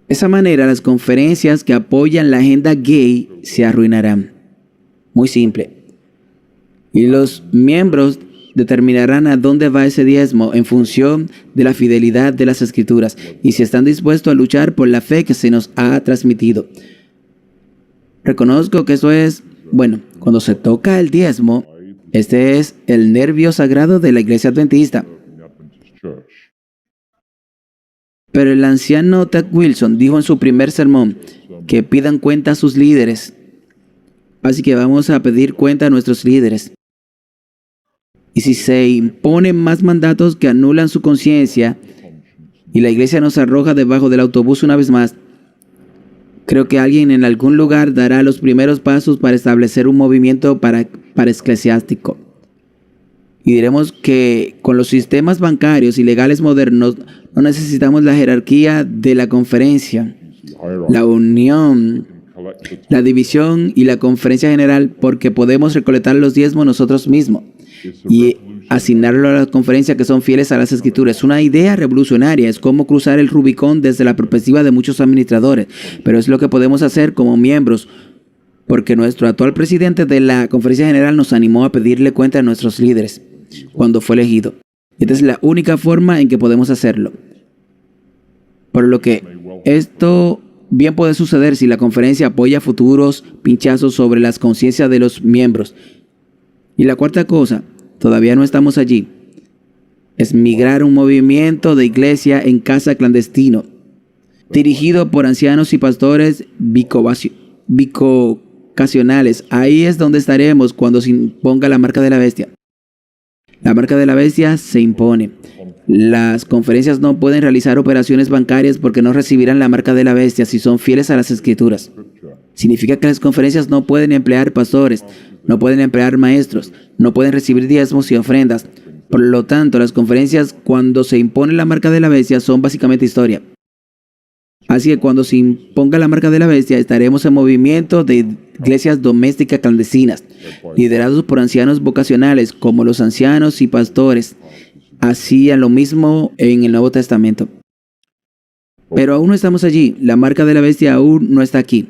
esa manera las conferencias que apoyan la agenda gay se arruinarán. Muy simple. Y los miembros determinarán a dónde va ese diezmo en función de la fidelidad de las Escrituras y si están dispuestos a luchar por la fe que se nos ha transmitido. Reconozco que eso es, cuando se toca el diezmo, este es el nervio sagrado de la Iglesia Adventista. Pero el anciano Ted Wilson dijo en su primer sermón que pidan cuenta a sus líderes. Así que vamos a pedir cuenta a nuestros líderes. Y si se imponen más mandatos que anulan su conciencia y la iglesia nos arroja debajo del autobús una vez más, creo que alguien en algún lugar dará los primeros pasos para establecer un movimiento para eclesiástico. Y diremos que con los sistemas bancarios y legales modernos no necesitamos la jerarquía de la conferencia, la unión, la división y la conferencia general, porque podemos recolectar los diezmos nosotros mismos y asignarlo a la conferencia que son fieles a las Escrituras. Es una idea revolucionaria, es como cruzar el Rubicón desde la perspectiva de muchos administradores, pero es lo que podemos hacer como miembros, porque nuestro actual presidente de la conferencia general nos animó a pedirle cuenta a nuestros líderes cuando fue elegido. Esta es la única forma en que podemos hacerlo. Por lo que esto bien puede suceder si la conferencia apoya futuros pinchazos sobre las conciencias de los miembros. Y la cuarta cosa, todavía no estamos allí, es migrar un movimiento de iglesia en casa clandestino, dirigido por ancianos y pastores bivocacionales. Ahí es donde estaremos cuando se imponga la marca de la bestia. La marca de la bestia se impone. Las conferencias no pueden realizar operaciones bancarias porque no recibirán la marca de la bestia si son fieles a las Escrituras. Significa que las conferencias no pueden emplear pastores, no pueden emplear maestros, no pueden recibir diezmos y ofrendas. Por lo tanto, las conferencias, cuando se impone la marca de la bestia, son básicamente historia. Así que cuando se imponga la marca de la bestia, estaremos en movimiento de iglesias domésticas clandestinas, liderados por ancianos vocacionales, como los ancianos y pastores hacían lo mismo en el Nuevo Testamento. Pero aún no estamos allí. La marca de la bestia aún no está aquí.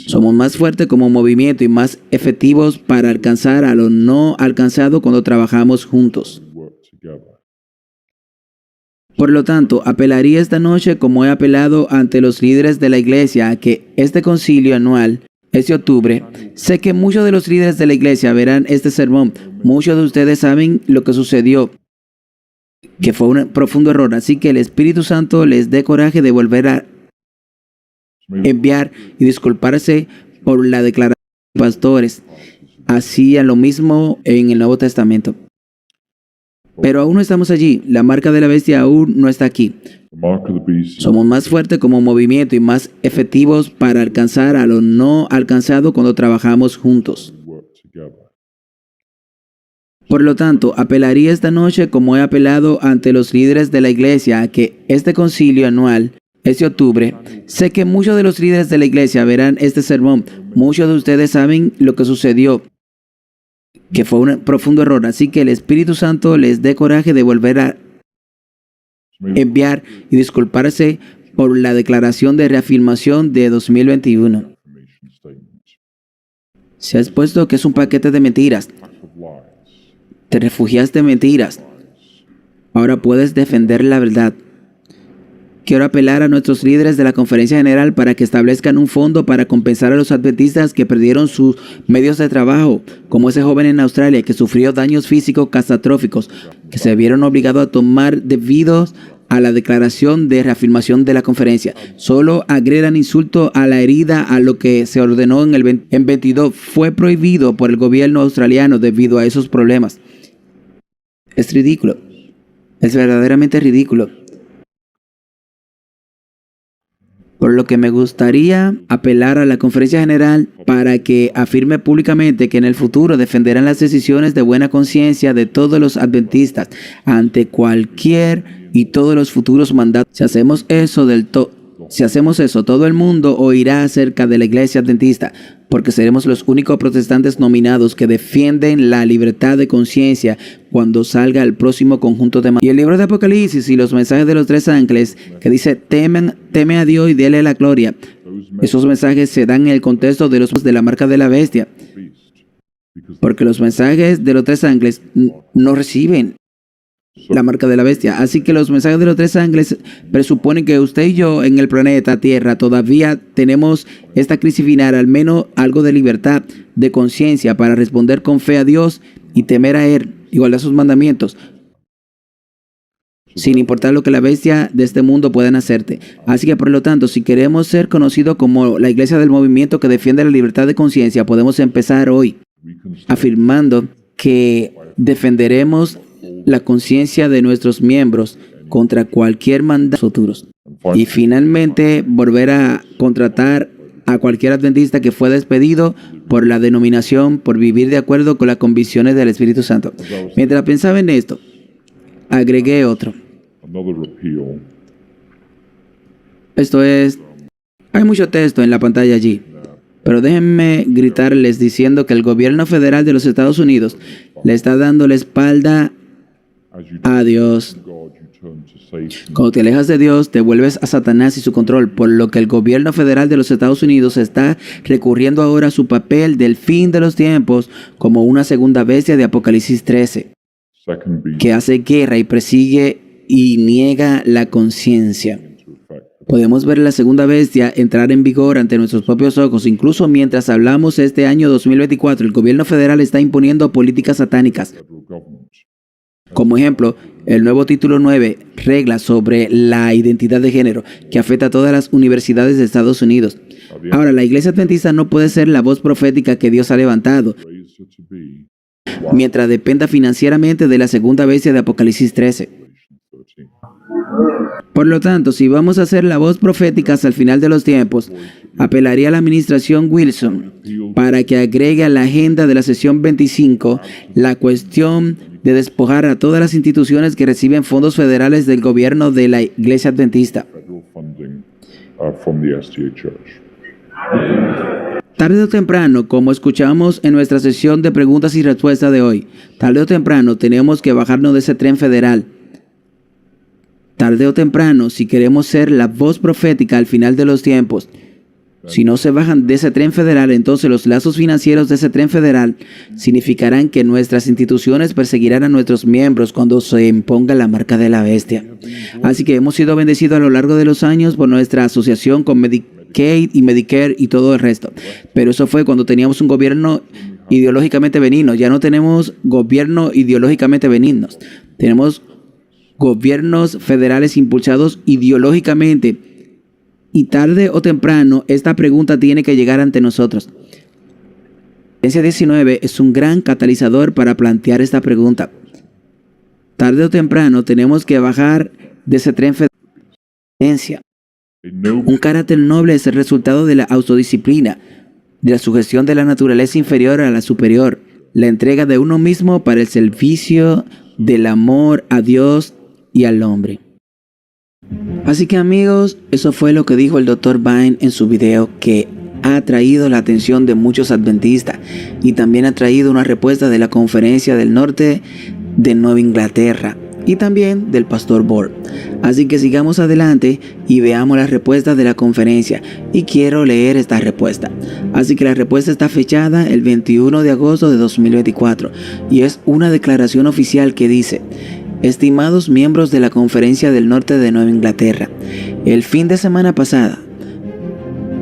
Somos más fuertes como movimiento y más efectivos para alcanzar a lo no alcanzado cuando trabajamos juntos. Por lo tanto, apelaría esta noche, como he apelado ante los líderes de la iglesia, a que este concilio anual, este octubre, sé que muchos de los líderes de la iglesia verán este sermón. Muchos de ustedes saben lo que sucedió, que fue un profundo error. Así que el Espíritu Santo les dé coraje de volver a enviar y disculparse por la declaración de los pastores. Hacían lo mismo en el Nuevo Testamento. Pero aún no estamos allí. La marca de la bestia aún no está aquí. Somos más fuertes como movimiento y más efectivos para alcanzar a lo no alcanzado cuando trabajamos juntos. Por lo tanto, apelaría esta noche, como he apelado ante los líderes de la iglesia, a que este concilio anual, este octubre, sé que muchos de los líderes de la iglesia verán este sermón. Muchos de ustedes saben lo que sucedió, que fue un profundo error. Así que el Espíritu Santo les dé coraje de volver a enviar y disculparse por la declaración de reafirmación de 2021. Se ha expuesto que es un paquete de mentiras. Te refugiaste en mentiras. Ahora puedes defender la verdad. Quiero apelar a nuestros líderes de la Conferencia General para que establezcan un fondo para compensar a los adventistas que perdieron sus medios de trabajo, como ese joven en Australia que sufrió daños físicos catastróficos, que se vieron obligados a tomar debido a la declaración de reafirmación de la conferencia. Solo agregan insulto a la herida a lo que se ordenó en 22. Fue prohibido por el gobierno australiano debido a esos problemas. Es ridículo. Es verdaderamente ridículo. Por lo que me gustaría apelar a la Conferencia General para que afirme públicamente que en el futuro defenderán las decisiones de buena conciencia de todos los adventistas ante cualquier y todos los futuros mandatos. Si hacemos eso, todo el mundo oirá acerca de la Iglesia Adventista, porque seremos los únicos protestantes nominados que defienden la libertad de conciencia cuando salga el próximo conjunto de... Y el libro de Apocalipsis y los mensajes de los tres ángeles que dice, teme a Dios y dele la gloria. Esos mensajes se dan en el contexto de la marca de la bestia. porque los mensajes de los tres ángeles no reciben la marca de la bestia. Así que los mensajes de los tres ángeles presuponen que usted y yo en el planeta Tierra todavía tenemos esta crisis final, al menos algo de libertad, de conciencia para responder con fe a Dios y temer a Él, igual a sus mandamientos, sin importar lo que la bestia de este mundo puedan hacerte. Así que por lo tanto, si queremos ser conocidos como la iglesia del movimiento que defiende la libertad de conciencia, podemos empezar hoy afirmando que defenderemos la conciencia de nuestros miembros contra cualquier mandato futuros. Y finalmente, volver a contratar a cualquier adventista que fue despedido por la denominación por vivir de acuerdo con las convicciones del Espíritu Santo. Mientras pensaba en esto, agregué otro. Esto es, hay mucho texto en la pantalla allí, pero déjenme gritarles diciendo que el gobierno federal de los Estados Unidos le está dando la espalda a Dios. Cuando te alejas de Dios, te vuelves a Satanás y su control, por lo que el gobierno federal de los Estados Unidos está recurriendo ahora a su papel del fin de los tiempos como una segunda bestia de Apocalipsis 13, que hace guerra y persigue y niega la conciencia. Podemos ver la segunda bestia entrar en vigor ante nuestros propios ojos. Incluso mientras hablamos este año 2024, el gobierno federal está imponiendo políticas satánicas. Como ejemplo, el nuevo título 9, reglas sobre la identidad de género, que afecta a todas las universidades de Estados Unidos. Ahora, la iglesia adventista no puede ser la voz profética que Dios ha levantado, mientras dependa financieramente de la segunda bestia de Apocalipsis 13. Por lo tanto, si vamos a ser la voz profética hasta el final de los tiempos, apelaría a la administración Wilson para que agregue a la agenda de la sesión 25 la cuestión de despojar a todas las instituciones que reciben fondos federales del gobierno de la Iglesia Adventista. Tarde o temprano, como escuchamos en nuestra sesión de preguntas y respuestas de hoy, tarde o temprano tenemos que bajarnos de ese tren federal. Tarde o temprano, si queremos ser la voz profética al final de los tiempos, si no se bajan de ese tren federal, entonces los lazos financieros de ese tren federal significarán que nuestras instituciones perseguirán a nuestros miembros cuando se imponga la marca de la bestia. Así que hemos sido bendecidos a lo largo de los años por nuestra asociación con Medicaid y Medicare y todo el resto. Pero eso fue cuando teníamos un gobierno ideológicamente benigno. Ya no tenemos gobierno ideológicamente benignos. Tenemos gobiernos federales impulsados ideológicamente. Y tarde o temprano, esta pregunta tiene que llegar ante nosotros. La Ciencia 19 es un gran catalizador para plantear esta pregunta. Tarde o temprano, tenemos que bajar de ese tren federal. Un carácter noble es el resultado de la autodisciplina, de la sugestión de la naturaleza inferior a la superior, la entrega de uno mismo para el servicio del amor a Dios y al hombre. Así que amigos, eso fue lo que dijo el Dr. Vine en su video, que ha atraído la atención de muchos adventistas y también ha traído una respuesta de la Conferencia del Norte de Nueva Inglaterra y también del Pastor Ball. Así que sigamos adelante y veamos la respuesta de la conferencia, y quiero leer esta respuesta. Así que la respuesta está fechada el 21 de agosto de 2024 y es una declaración oficial que dice: estimados miembros de la Conferencia del Norte de Nueva Inglaterra, el fin de semana pasada,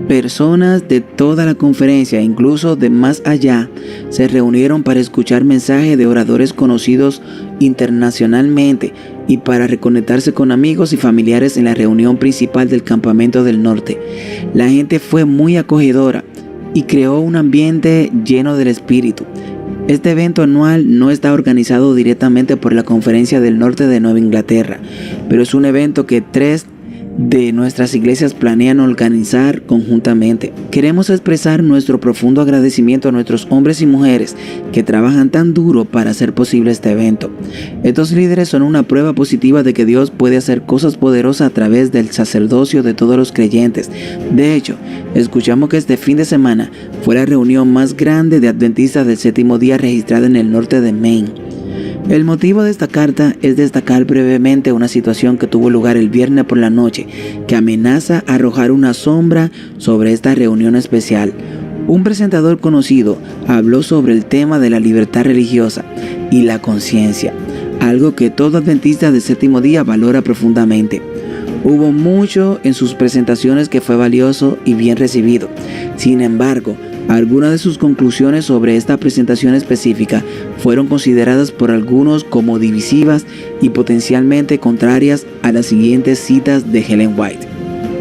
personas de toda la conferencia, incluso de más allá, se reunieron para escuchar mensajes de oradores conocidos internacionalmente y para reconectarse con amigos y familiares en la reunión principal del Campamento del Norte. La gente fue muy acogedora y creó un ambiente lleno del Espíritu. Este evento anual no está organizado directamente por la Conferencia del Norte de Nueva Inglaterra, pero es un evento que 3 de nuestras iglesias planean organizar conjuntamente. Queremos expresar nuestro profundo agradecimiento a nuestros hombres y mujeres que trabajan tan duro para hacer posible este evento. Estos líderes son una prueba positiva de que Dios puede hacer cosas poderosas a través del sacerdocio de todos los creyentes. De hecho, escuchamos que este fin de semana fue la reunión más grande de adventistas del séptimo día registrada en el norte de Maine. El motivo de esta carta es destacar brevemente una situación que tuvo lugar el viernes por la noche, que amenaza arrojar una sombra sobre esta reunión especial. Un presentador conocido habló sobre el tema de la libertad religiosa y la conciencia, algo que todo adventista del séptimo día valora profundamente. Hubo mucho en sus presentaciones que fue valioso y bien recibido. Sin embargo, algunas de sus conclusiones sobre esta presentación específica fueron consideradas por algunos como divisivas y potencialmente contrarias a las siguientes citas de Ellen White.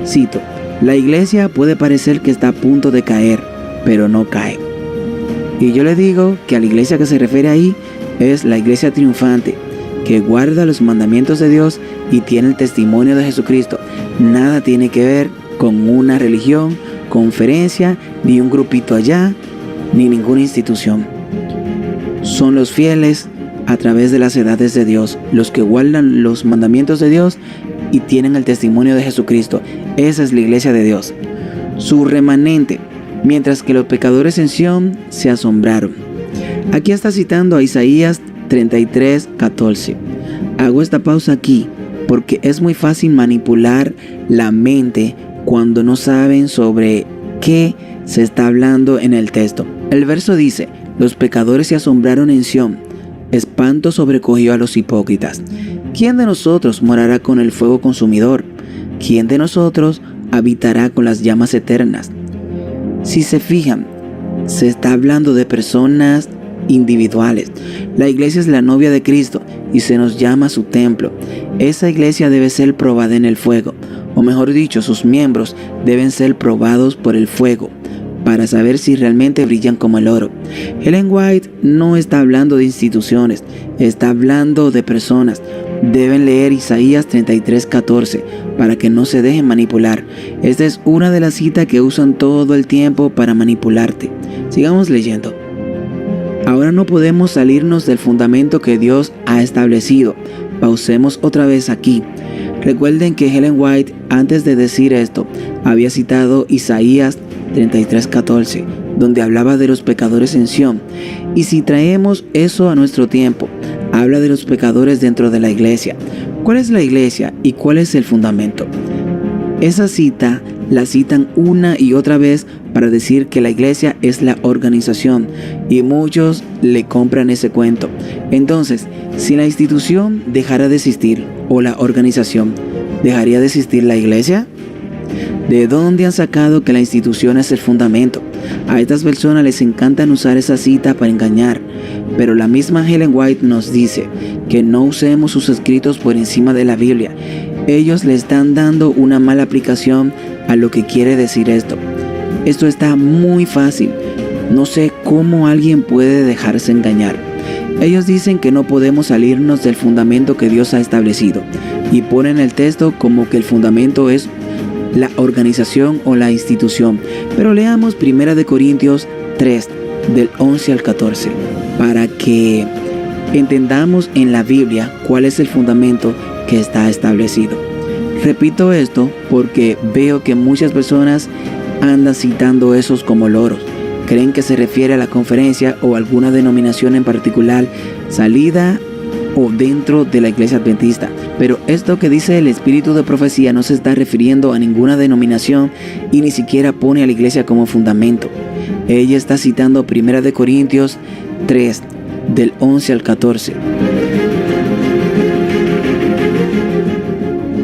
Cito: "La iglesia puede parecer que está a punto de caer, pero no cae". Y yo le digo que a la iglesia que se refiere ahí es la iglesia triunfante, que guarda los mandamientos de Dios y tiene el testimonio de Jesucristo. Nada tiene que ver con una religión, conferencia, ni un grupito allá, ni ninguna institución. Son los fieles a través de las edades de Dios, los que guardan los mandamientos de Dios y tienen el testimonio de Jesucristo. Esa es la iglesia de Dios, su remanente, mientras que los pecadores en Sión se asombraron. Aquí está citando a Isaías 33:14. Hago esta pausa aquí porque es muy fácil manipular la mente cuando no saben sobre qué se está hablando en el texto. El verso dice: "Los pecadores se asombraron en Sión, espanto sobrecogió a los hipócritas". ¿Quién de nosotros morará con el fuego consumidor? ¿Quién de nosotros habitará con las llamas eternas? Si se fijan, se está hablando de personas individuales. La iglesia es la novia de Cristo y se nos llama su templo. Esa iglesia debe ser probada en el fuego, o mejor dicho, sus miembros deben ser probados por el fuego para saber si realmente brillan como el oro. Ellen White no está hablando de instituciones, está hablando de personas. Deben leer Isaías 33:14 para que no se dejen manipular. Esta es una de las citas que usan todo el tiempo para manipularte. Sigamos leyendo. Ahora no podemos salirnos del fundamento que Dios ha establecido. Pausemos otra vez aquí. Recuerden que Ellen White, antes de decir esto, había citado Isaías 33:14, donde hablaba de los pecadores en Sión. Y si traemos eso a nuestro tiempo, habla de los pecadores dentro de la iglesia. ¿Cuál es la iglesia y cuál es el fundamento? Esa cita la citan una y otra vez para decir que la iglesia es la organización, y muchos le compran ese cuento. Entonces, si la institución dejara de existir o la organización, ¿dejaría de existir la iglesia? ¿De dónde han sacado que la institución es el fundamento? A estas personas les encantan usar esa cita para engañar, pero la misma Ellen White nos dice que no usemos sus escritos por encima de la Biblia. Ellos le están dando una mala aplicación a lo que quiere decir esto. Esto está muy fácil. No sé cómo alguien puede dejarse engañar. Ellos dicen que no podemos salirnos del fundamento que Dios ha establecido y ponen el texto como que el fundamento es la organización o la institución. Pero leamos 1 Corintios 3, del 11 al 14, para que entendamos en la Biblia cuál es el fundamento que está establecido. Repito esto porque veo que muchas personas andan citando esos como loros. Creen que se refiere a la conferencia o alguna denominación en particular, salida o dentro de la iglesia adventista. Pero esto que dice el espíritu de profecía no se está refiriendo a ninguna denominación y ni siquiera pone a la iglesia como fundamento. Ella está citando 1 Corintios 3, del 11 al 14.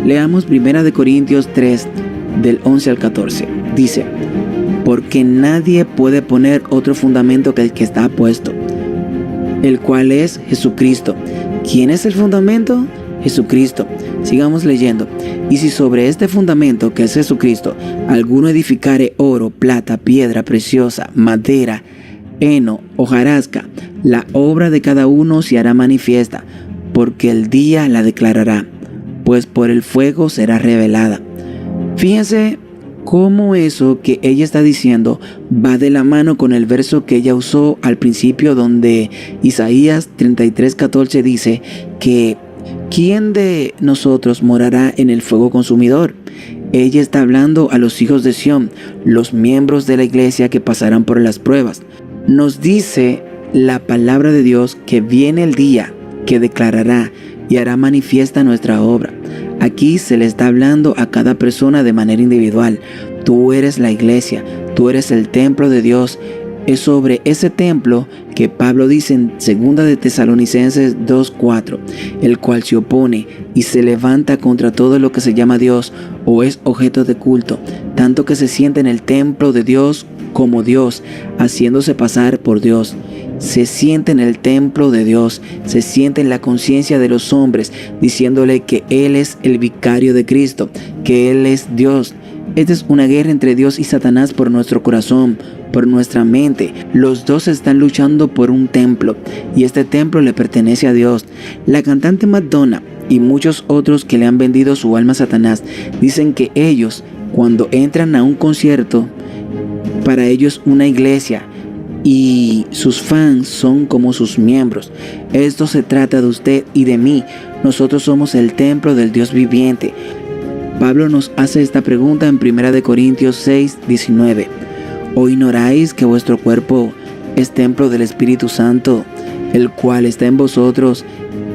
Leamos 1 Corintios 3, del 11 al 14. Dice: "Porque nadie puede poner otro fundamento que el que está puesto, el cual es Jesucristo". ¿Quién es el fundamento? Jesucristo. Sigamos leyendo. "Y si sobre este fundamento, que es Jesucristo, alguno edificare oro, plata, piedra preciosa, madera, heno, hojarasca, la obra de cada uno se hará manifiesta, porque el día la declarará, pues por el fuego será revelada". Fíjense cómo eso que ella está diciendo va de la mano con el verso que ella usó al principio, donde Isaías 33:14 dice que ¿quién de nosotros morará en el fuego consumidor? Ella está hablando a los hijos de Sión, los miembros de la iglesia que pasarán por las pruebas. Nos dice la palabra de Dios que viene el día que declarará y hará manifiesta nuestra obra. Aquí se le está hablando a cada persona de manera individual. Tú eres la iglesia, tú eres el templo de Dios. Es sobre ese templo que Pablo dice en 2 de Tesalonicenses 2:4, el cual se opone y se levanta contra todo lo que se llama Dios o es objeto de culto, tanto que se siente en el templo de Dios como Dios, haciéndose pasar por Dios. Se siente en el templo de Dios, se siente en la conciencia de los hombres, diciéndole que Él es el vicario de Cristo, que Él es Dios. Esta es una guerra entre Dios y Satanás por nuestro corazón, por nuestra mente. Los dos están luchando por un templo y este templo le pertenece a Dios. La cantante Madonna y muchos otros que le han vendido su alma a Satanás dicen que ellos, cuando entran a un concierto, para ellos una iglesia y sus fans son como sus miembros. Esto se trata de usted y de mí. Nosotros somos el templo del Dios viviente. Pablo nos hace esta pregunta en 1 Corintios 6:19. ¿O ignoráis que vuestro cuerpo es templo del Espíritu Santo, el cual está en vosotros,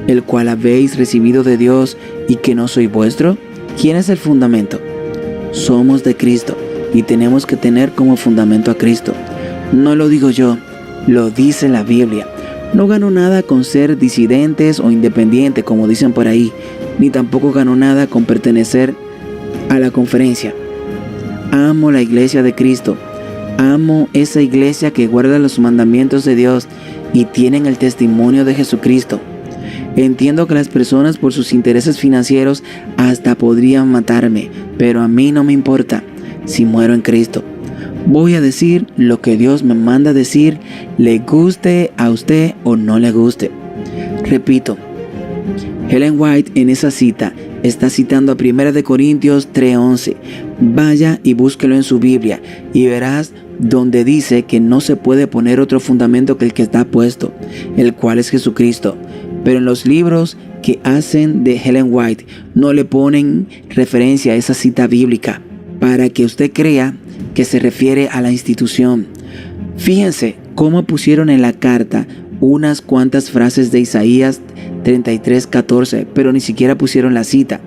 el cual habéis recibido de Dios y que no soy vuestro? ¿Quién es el fundamento? Somos de Cristo y tenemos que tener como fundamento a Cristo. No lo digo yo, lo dice la Biblia. No gano nada con ser disidentes o independiente, como dicen por ahí, ni tampoco gano nada con pertenecer a la conferencia. Amo la iglesia de Cristo. Amo esa iglesia que guarda los mandamientos de Dios y tienen el testimonio de Jesucristo. Entiendo que las personas por sus intereses financieros hasta podrían matarme, pero a mí no me importa si muero en Cristo. Voy a decir lo que Dios me manda decir, le guste a usted o no le guste. Repito, Ellen White en esa cita está citando a 1 Corintios 3:11. Vaya y búsquelo en su Biblia y verás donde dice que no se puede poner otro fundamento que el que está puesto, el cual es Jesucristo. Pero en los libros que hacen de Ellen White no le ponen referencia a esa cita bíblica para que usted crea que se refiere a la institución. Fíjense cómo pusieron en la carta unas cuantas frases de Isaías 33:14, pero ni siquiera pusieron la cita,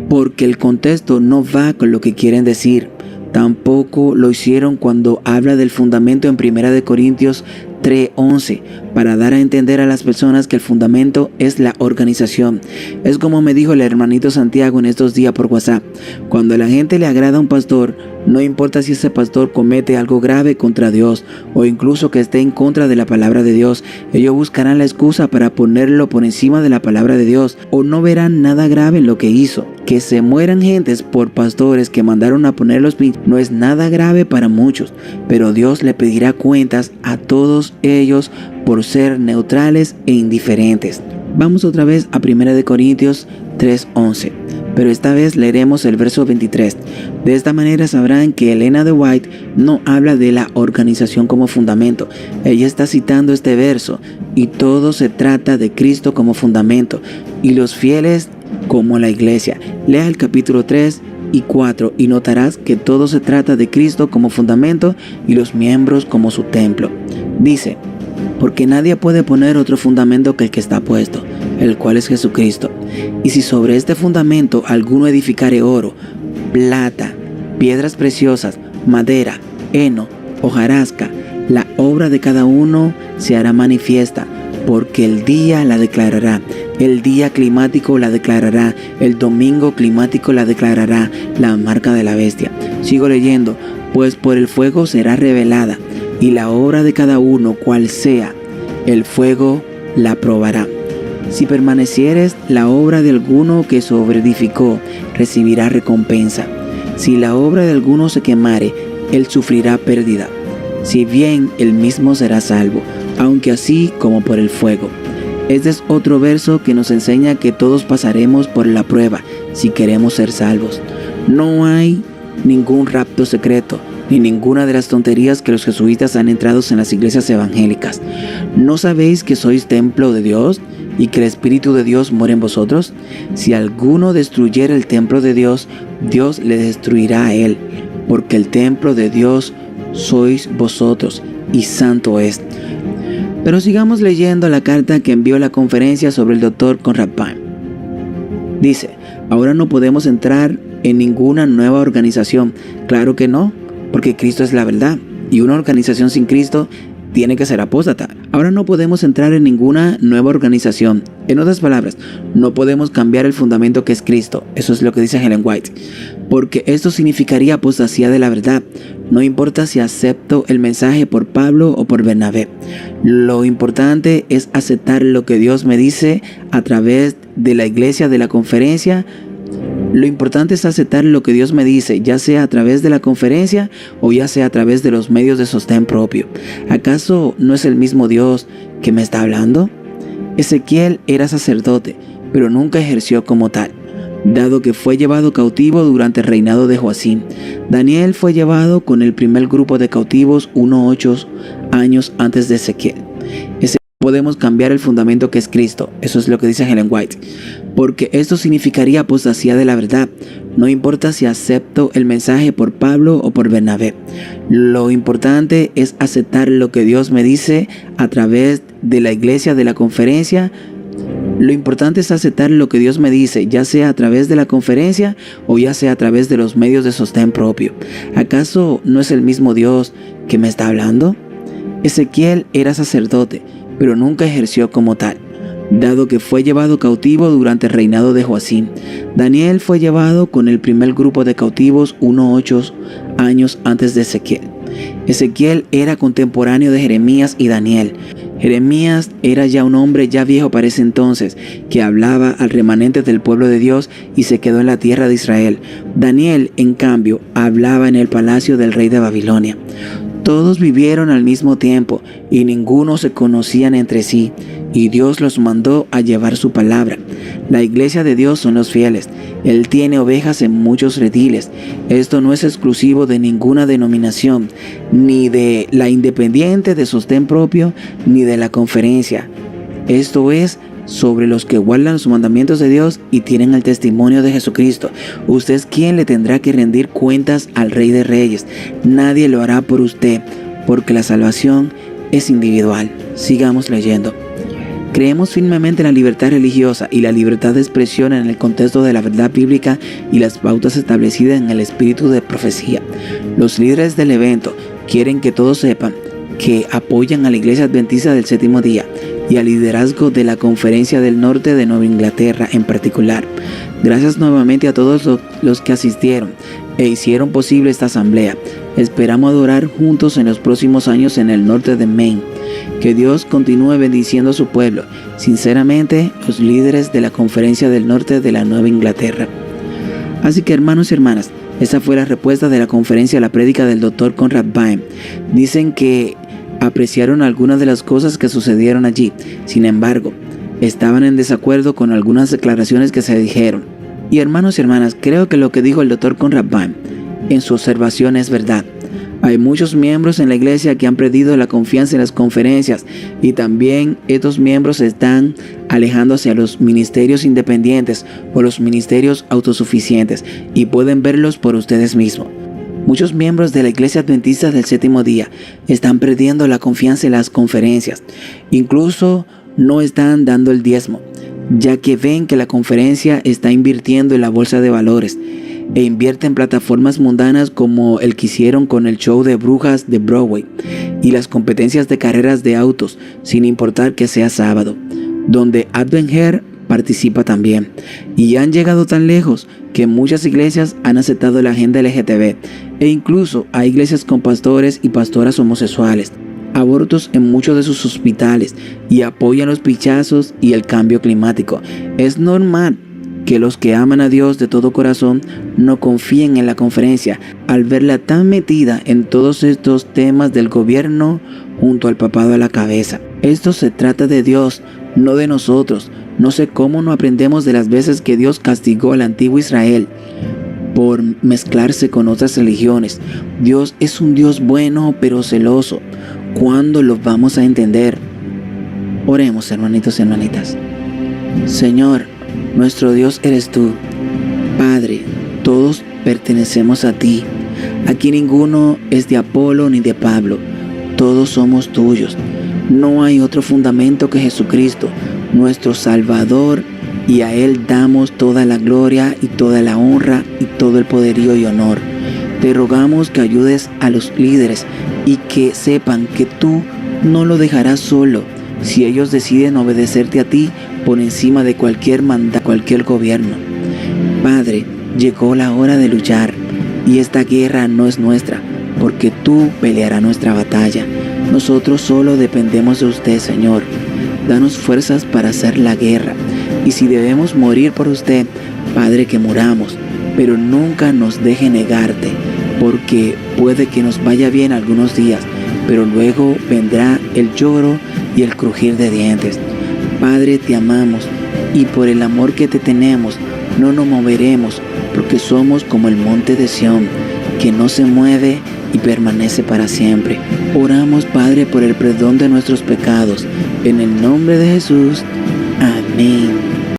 porque el contexto no va con lo que quieren decir. Tampoco lo hicieron cuando habla del fundamento en 1 Corintios 3:11, para dar a entender a las personas que el fundamento es la organización. Es como me dijo el hermanito Santiago en estos días por WhatsApp: cuando a la gente le agrada a un pastor, no importa si ese pastor comete algo grave contra Dios o incluso que esté en contra de la palabra de Dios, ellos buscarán la excusa para ponerlo por encima de la palabra de Dios, o no verán nada grave en lo que hizo. Que se mueran gentes por pastores que mandaron a poner los pinchos no es nada grave para muchos, pero Dios le pedirá cuentas a todos ellos por ser neutrales e indiferentes. Vamos otra vez a 1 Corintios 3:11, pero esta vez leeremos el verso 23. De esta manera sabrán que Elena de White no habla de la organización como fundamento. Ella está citando este verso y todo se trata de Cristo como fundamento y los fieles como la iglesia. Lea el capítulo 3 y 4 y notarás que todo se trata de Cristo como fundamento y los miembros como su templo. Dice: porque nadie puede poner otro fundamento que el que está puesto, el cual es Jesucristo. Y si sobre este fundamento alguno edificare oro, plata, piedras preciosas, madera, heno, hojarasca, la obra de cada uno se hará manifiesta, porque el día la declarará. El día climático la declarará, el domingo climático la declarará, la marca de la bestia. Sigo leyendo: pues por el fuego será revelada, y la obra de cada uno cual sea, el fuego la probará. Si permanecieres, la obra de alguno que sobreedificó recibirá recompensa. Si la obra de alguno se quemare, él sufrirá pérdida. Si bien él mismo será salvo, aunque así como por el fuego. Este es otro verso que nos enseña que todos pasaremos por la prueba si queremos ser salvos. No hay ningún rapto secreto, ni ninguna de las tonterías que los jesuitas han entrado en las iglesias evangélicas. ¿No sabéis que sois templo de Dios y que el Espíritu de Dios mora en vosotros? Si alguno destruyera el templo de Dios, Dios le destruirá a él, porque el templo de Dios sois vosotros, y santo es. Pero sigamos leyendo la carta que envió la conferencia sobre el Dr. Conrad Pine. Dice: ahora no podemos entrar en ninguna nueva organización. Claro que no. porque Cristo es la verdad, y una organización sin Cristo tiene que ser apóstata. Ahora no podemos entrar en ninguna nueva organización. En otras palabras, no podemos cambiar el fundamento que es Cristo. Eso es lo que dice Ellen White. Porque esto significaría apostasía de la verdad. No importa si acepto el mensaje por Pablo o por Bernabé. Lo importante es aceptar lo que Dios me dice a través de la iglesia, de la conferencia. Lo importante es aceptar lo que Dios me dice, ya sea a través de la conferencia o ya sea a través de los medios de sostén propio. ¿Acaso no es el mismo Dios que me está hablando? Ezequiel era sacerdote, pero nunca ejerció como tal, dado que fue llevado cautivo durante el reinado de Joacim. Daniel fue llevado con el primer grupo de cautivos 8 años antes de Ezequiel. Podemos cambiar el fundamento que es Cristo. Eso es lo que dice Ellen White. Porque esto significaría apostasía de la verdad. No importa si acepto el mensaje por Pablo o por Bernabé. Lo importante es aceptar lo que Dios me dice a través de la iglesia, de la conferencia. Lo importante es aceptar lo que Dios me dice, ya sea a través de la conferencia o ya sea a través de los medios de sostén propio. ¿Acaso no es el mismo Dios que me está hablando? Ezequiel era sacerdote, pero nunca ejerció como tal, dado que fue llevado cautivo durante el reinado de Joacim. Daniel fue llevado con el primer grupo de cautivos 8 años antes de Ezequiel. Ezequiel era contemporáneo de Jeremías y Daniel. Jeremías era ya un hombre ya viejo para ese entonces, que hablaba al remanente del pueblo de Dios y se quedó en la tierra de Israel. Daniel, en cambio, hablaba en el palacio del rey de Babilonia. Todos vivieron al mismo tiempo y ninguno se conocían entre sí, y Dios los mandó a llevar su palabra. La iglesia de Dios son los fieles. Él tiene ovejas en muchos rediles. Esto no es exclusivo de ninguna denominación, ni de la independiente de sostén propio, ni de la conferencia. Esto es sobre los que guardan los mandamientos de Dios y tienen el testimonio de Jesucristo. Usted es quien le tendrá que rendir cuentas al Rey de Reyes. Nadie lo hará por usted, porque la salvación es individual. Sigamos leyendo. Creemos firmemente en la libertad religiosa y la libertad de expresión en el contexto de la verdad bíblica y las pautas establecidas en el espíritu de profecía. Los líderes del evento quieren que todos sepan que apoyan a la Iglesia Adventista del Séptimo Día y al liderazgo de la Conferencia del Norte de Nueva Inglaterra en particular. Gracias nuevamente a todos los que asistieron e hicieron posible esta asamblea. Esperamos adorar juntos en los próximos años en el norte de Maine. Que Dios continúe bendiciendo a su pueblo. Sinceramente, los líderes de la Conferencia del Norte de la Nueva Inglaterra. Así que, hermanos y hermanas, esa fue la respuesta de la conferencia a la prédica del Dr. Conrad Bain. Dicen que apreciaron algunas de las cosas que sucedieron allí. Sin embargo, estaban en desacuerdo con algunas declaraciones que se dijeron. Y hermanos y hermanas, creo que lo que dijo el Dr. Conrad Bain en su observación es verdad. Hay muchos miembros en la iglesia que han perdido la confianza en las conferencias y también estos miembros están alejándose a los ministerios independientes o los ministerios autosuficientes y pueden verlos por ustedes mismos. Muchos miembros de la Iglesia Adventista del Séptimo Día están perdiendo la confianza en las conferencias. Incluso no están dando el diezmo, ya que ven que la conferencia está invirtiendo en la bolsa de valores e invierte en plataformas mundanas como el que hicieron con el show de brujas de Broadway y las competencias de carreras de autos, sin importar que sea sábado, donde Advent participa también. Y han llegado tan lejos que muchas iglesias han aceptado la agenda LGTB e incluso hay iglesias con pastores y pastoras homosexuales, abortos en muchos de sus hospitales y apoyan los pinchazos y el cambio climático. Es normal que los que aman a Dios de todo corazón no confíen en la conferencia al verla tan metida en todos estos temas del gobierno junto al papado a la cabeza. Esto se trata de Dios, no de nosotros. No sé cómo no aprendemos de las veces que Dios castigó al antiguo Israel por mezclarse con otras religiones. Dios es un Dios bueno pero celoso. ¿Cuándo lo vamos a entender? Oremos, hermanitos y hermanitas. Señor, nuestro Dios eres tú. Padre, todos pertenecemos a ti. Aquí ninguno es de Apolo ni de Pablo. Todos somos tuyos. No hay otro fundamento que Jesucristo, nuestro Salvador, y a Él damos toda la gloria y toda la honra y todo el poderío y honor. Te rogamos que ayudes a los líderes y que sepan que tú no lo dejarás solo si ellos deciden obedecerte a ti por encima de cualquier mandato, cualquier gobierno. Padre, llegó la hora de luchar y esta guerra no es nuestra, porque tú pelearás nuestra batalla. Nosotros solo dependemos de usted, Señor. Danos fuerzas para hacer la guerra. Y si debemos morir por usted, Padre, que muramos, pero nunca nos deje negarte, porque puede que nos vaya bien algunos días, pero luego vendrá el lloro y el crujir de dientes. Padre, te amamos y por el amor que te tenemos no nos moveremos, porque somos como el monte de Sión, que no se mueve y permanece para siempre. Oramos, Padre, por el perdón de nuestros pecados. En el nombre de Jesús. Amén.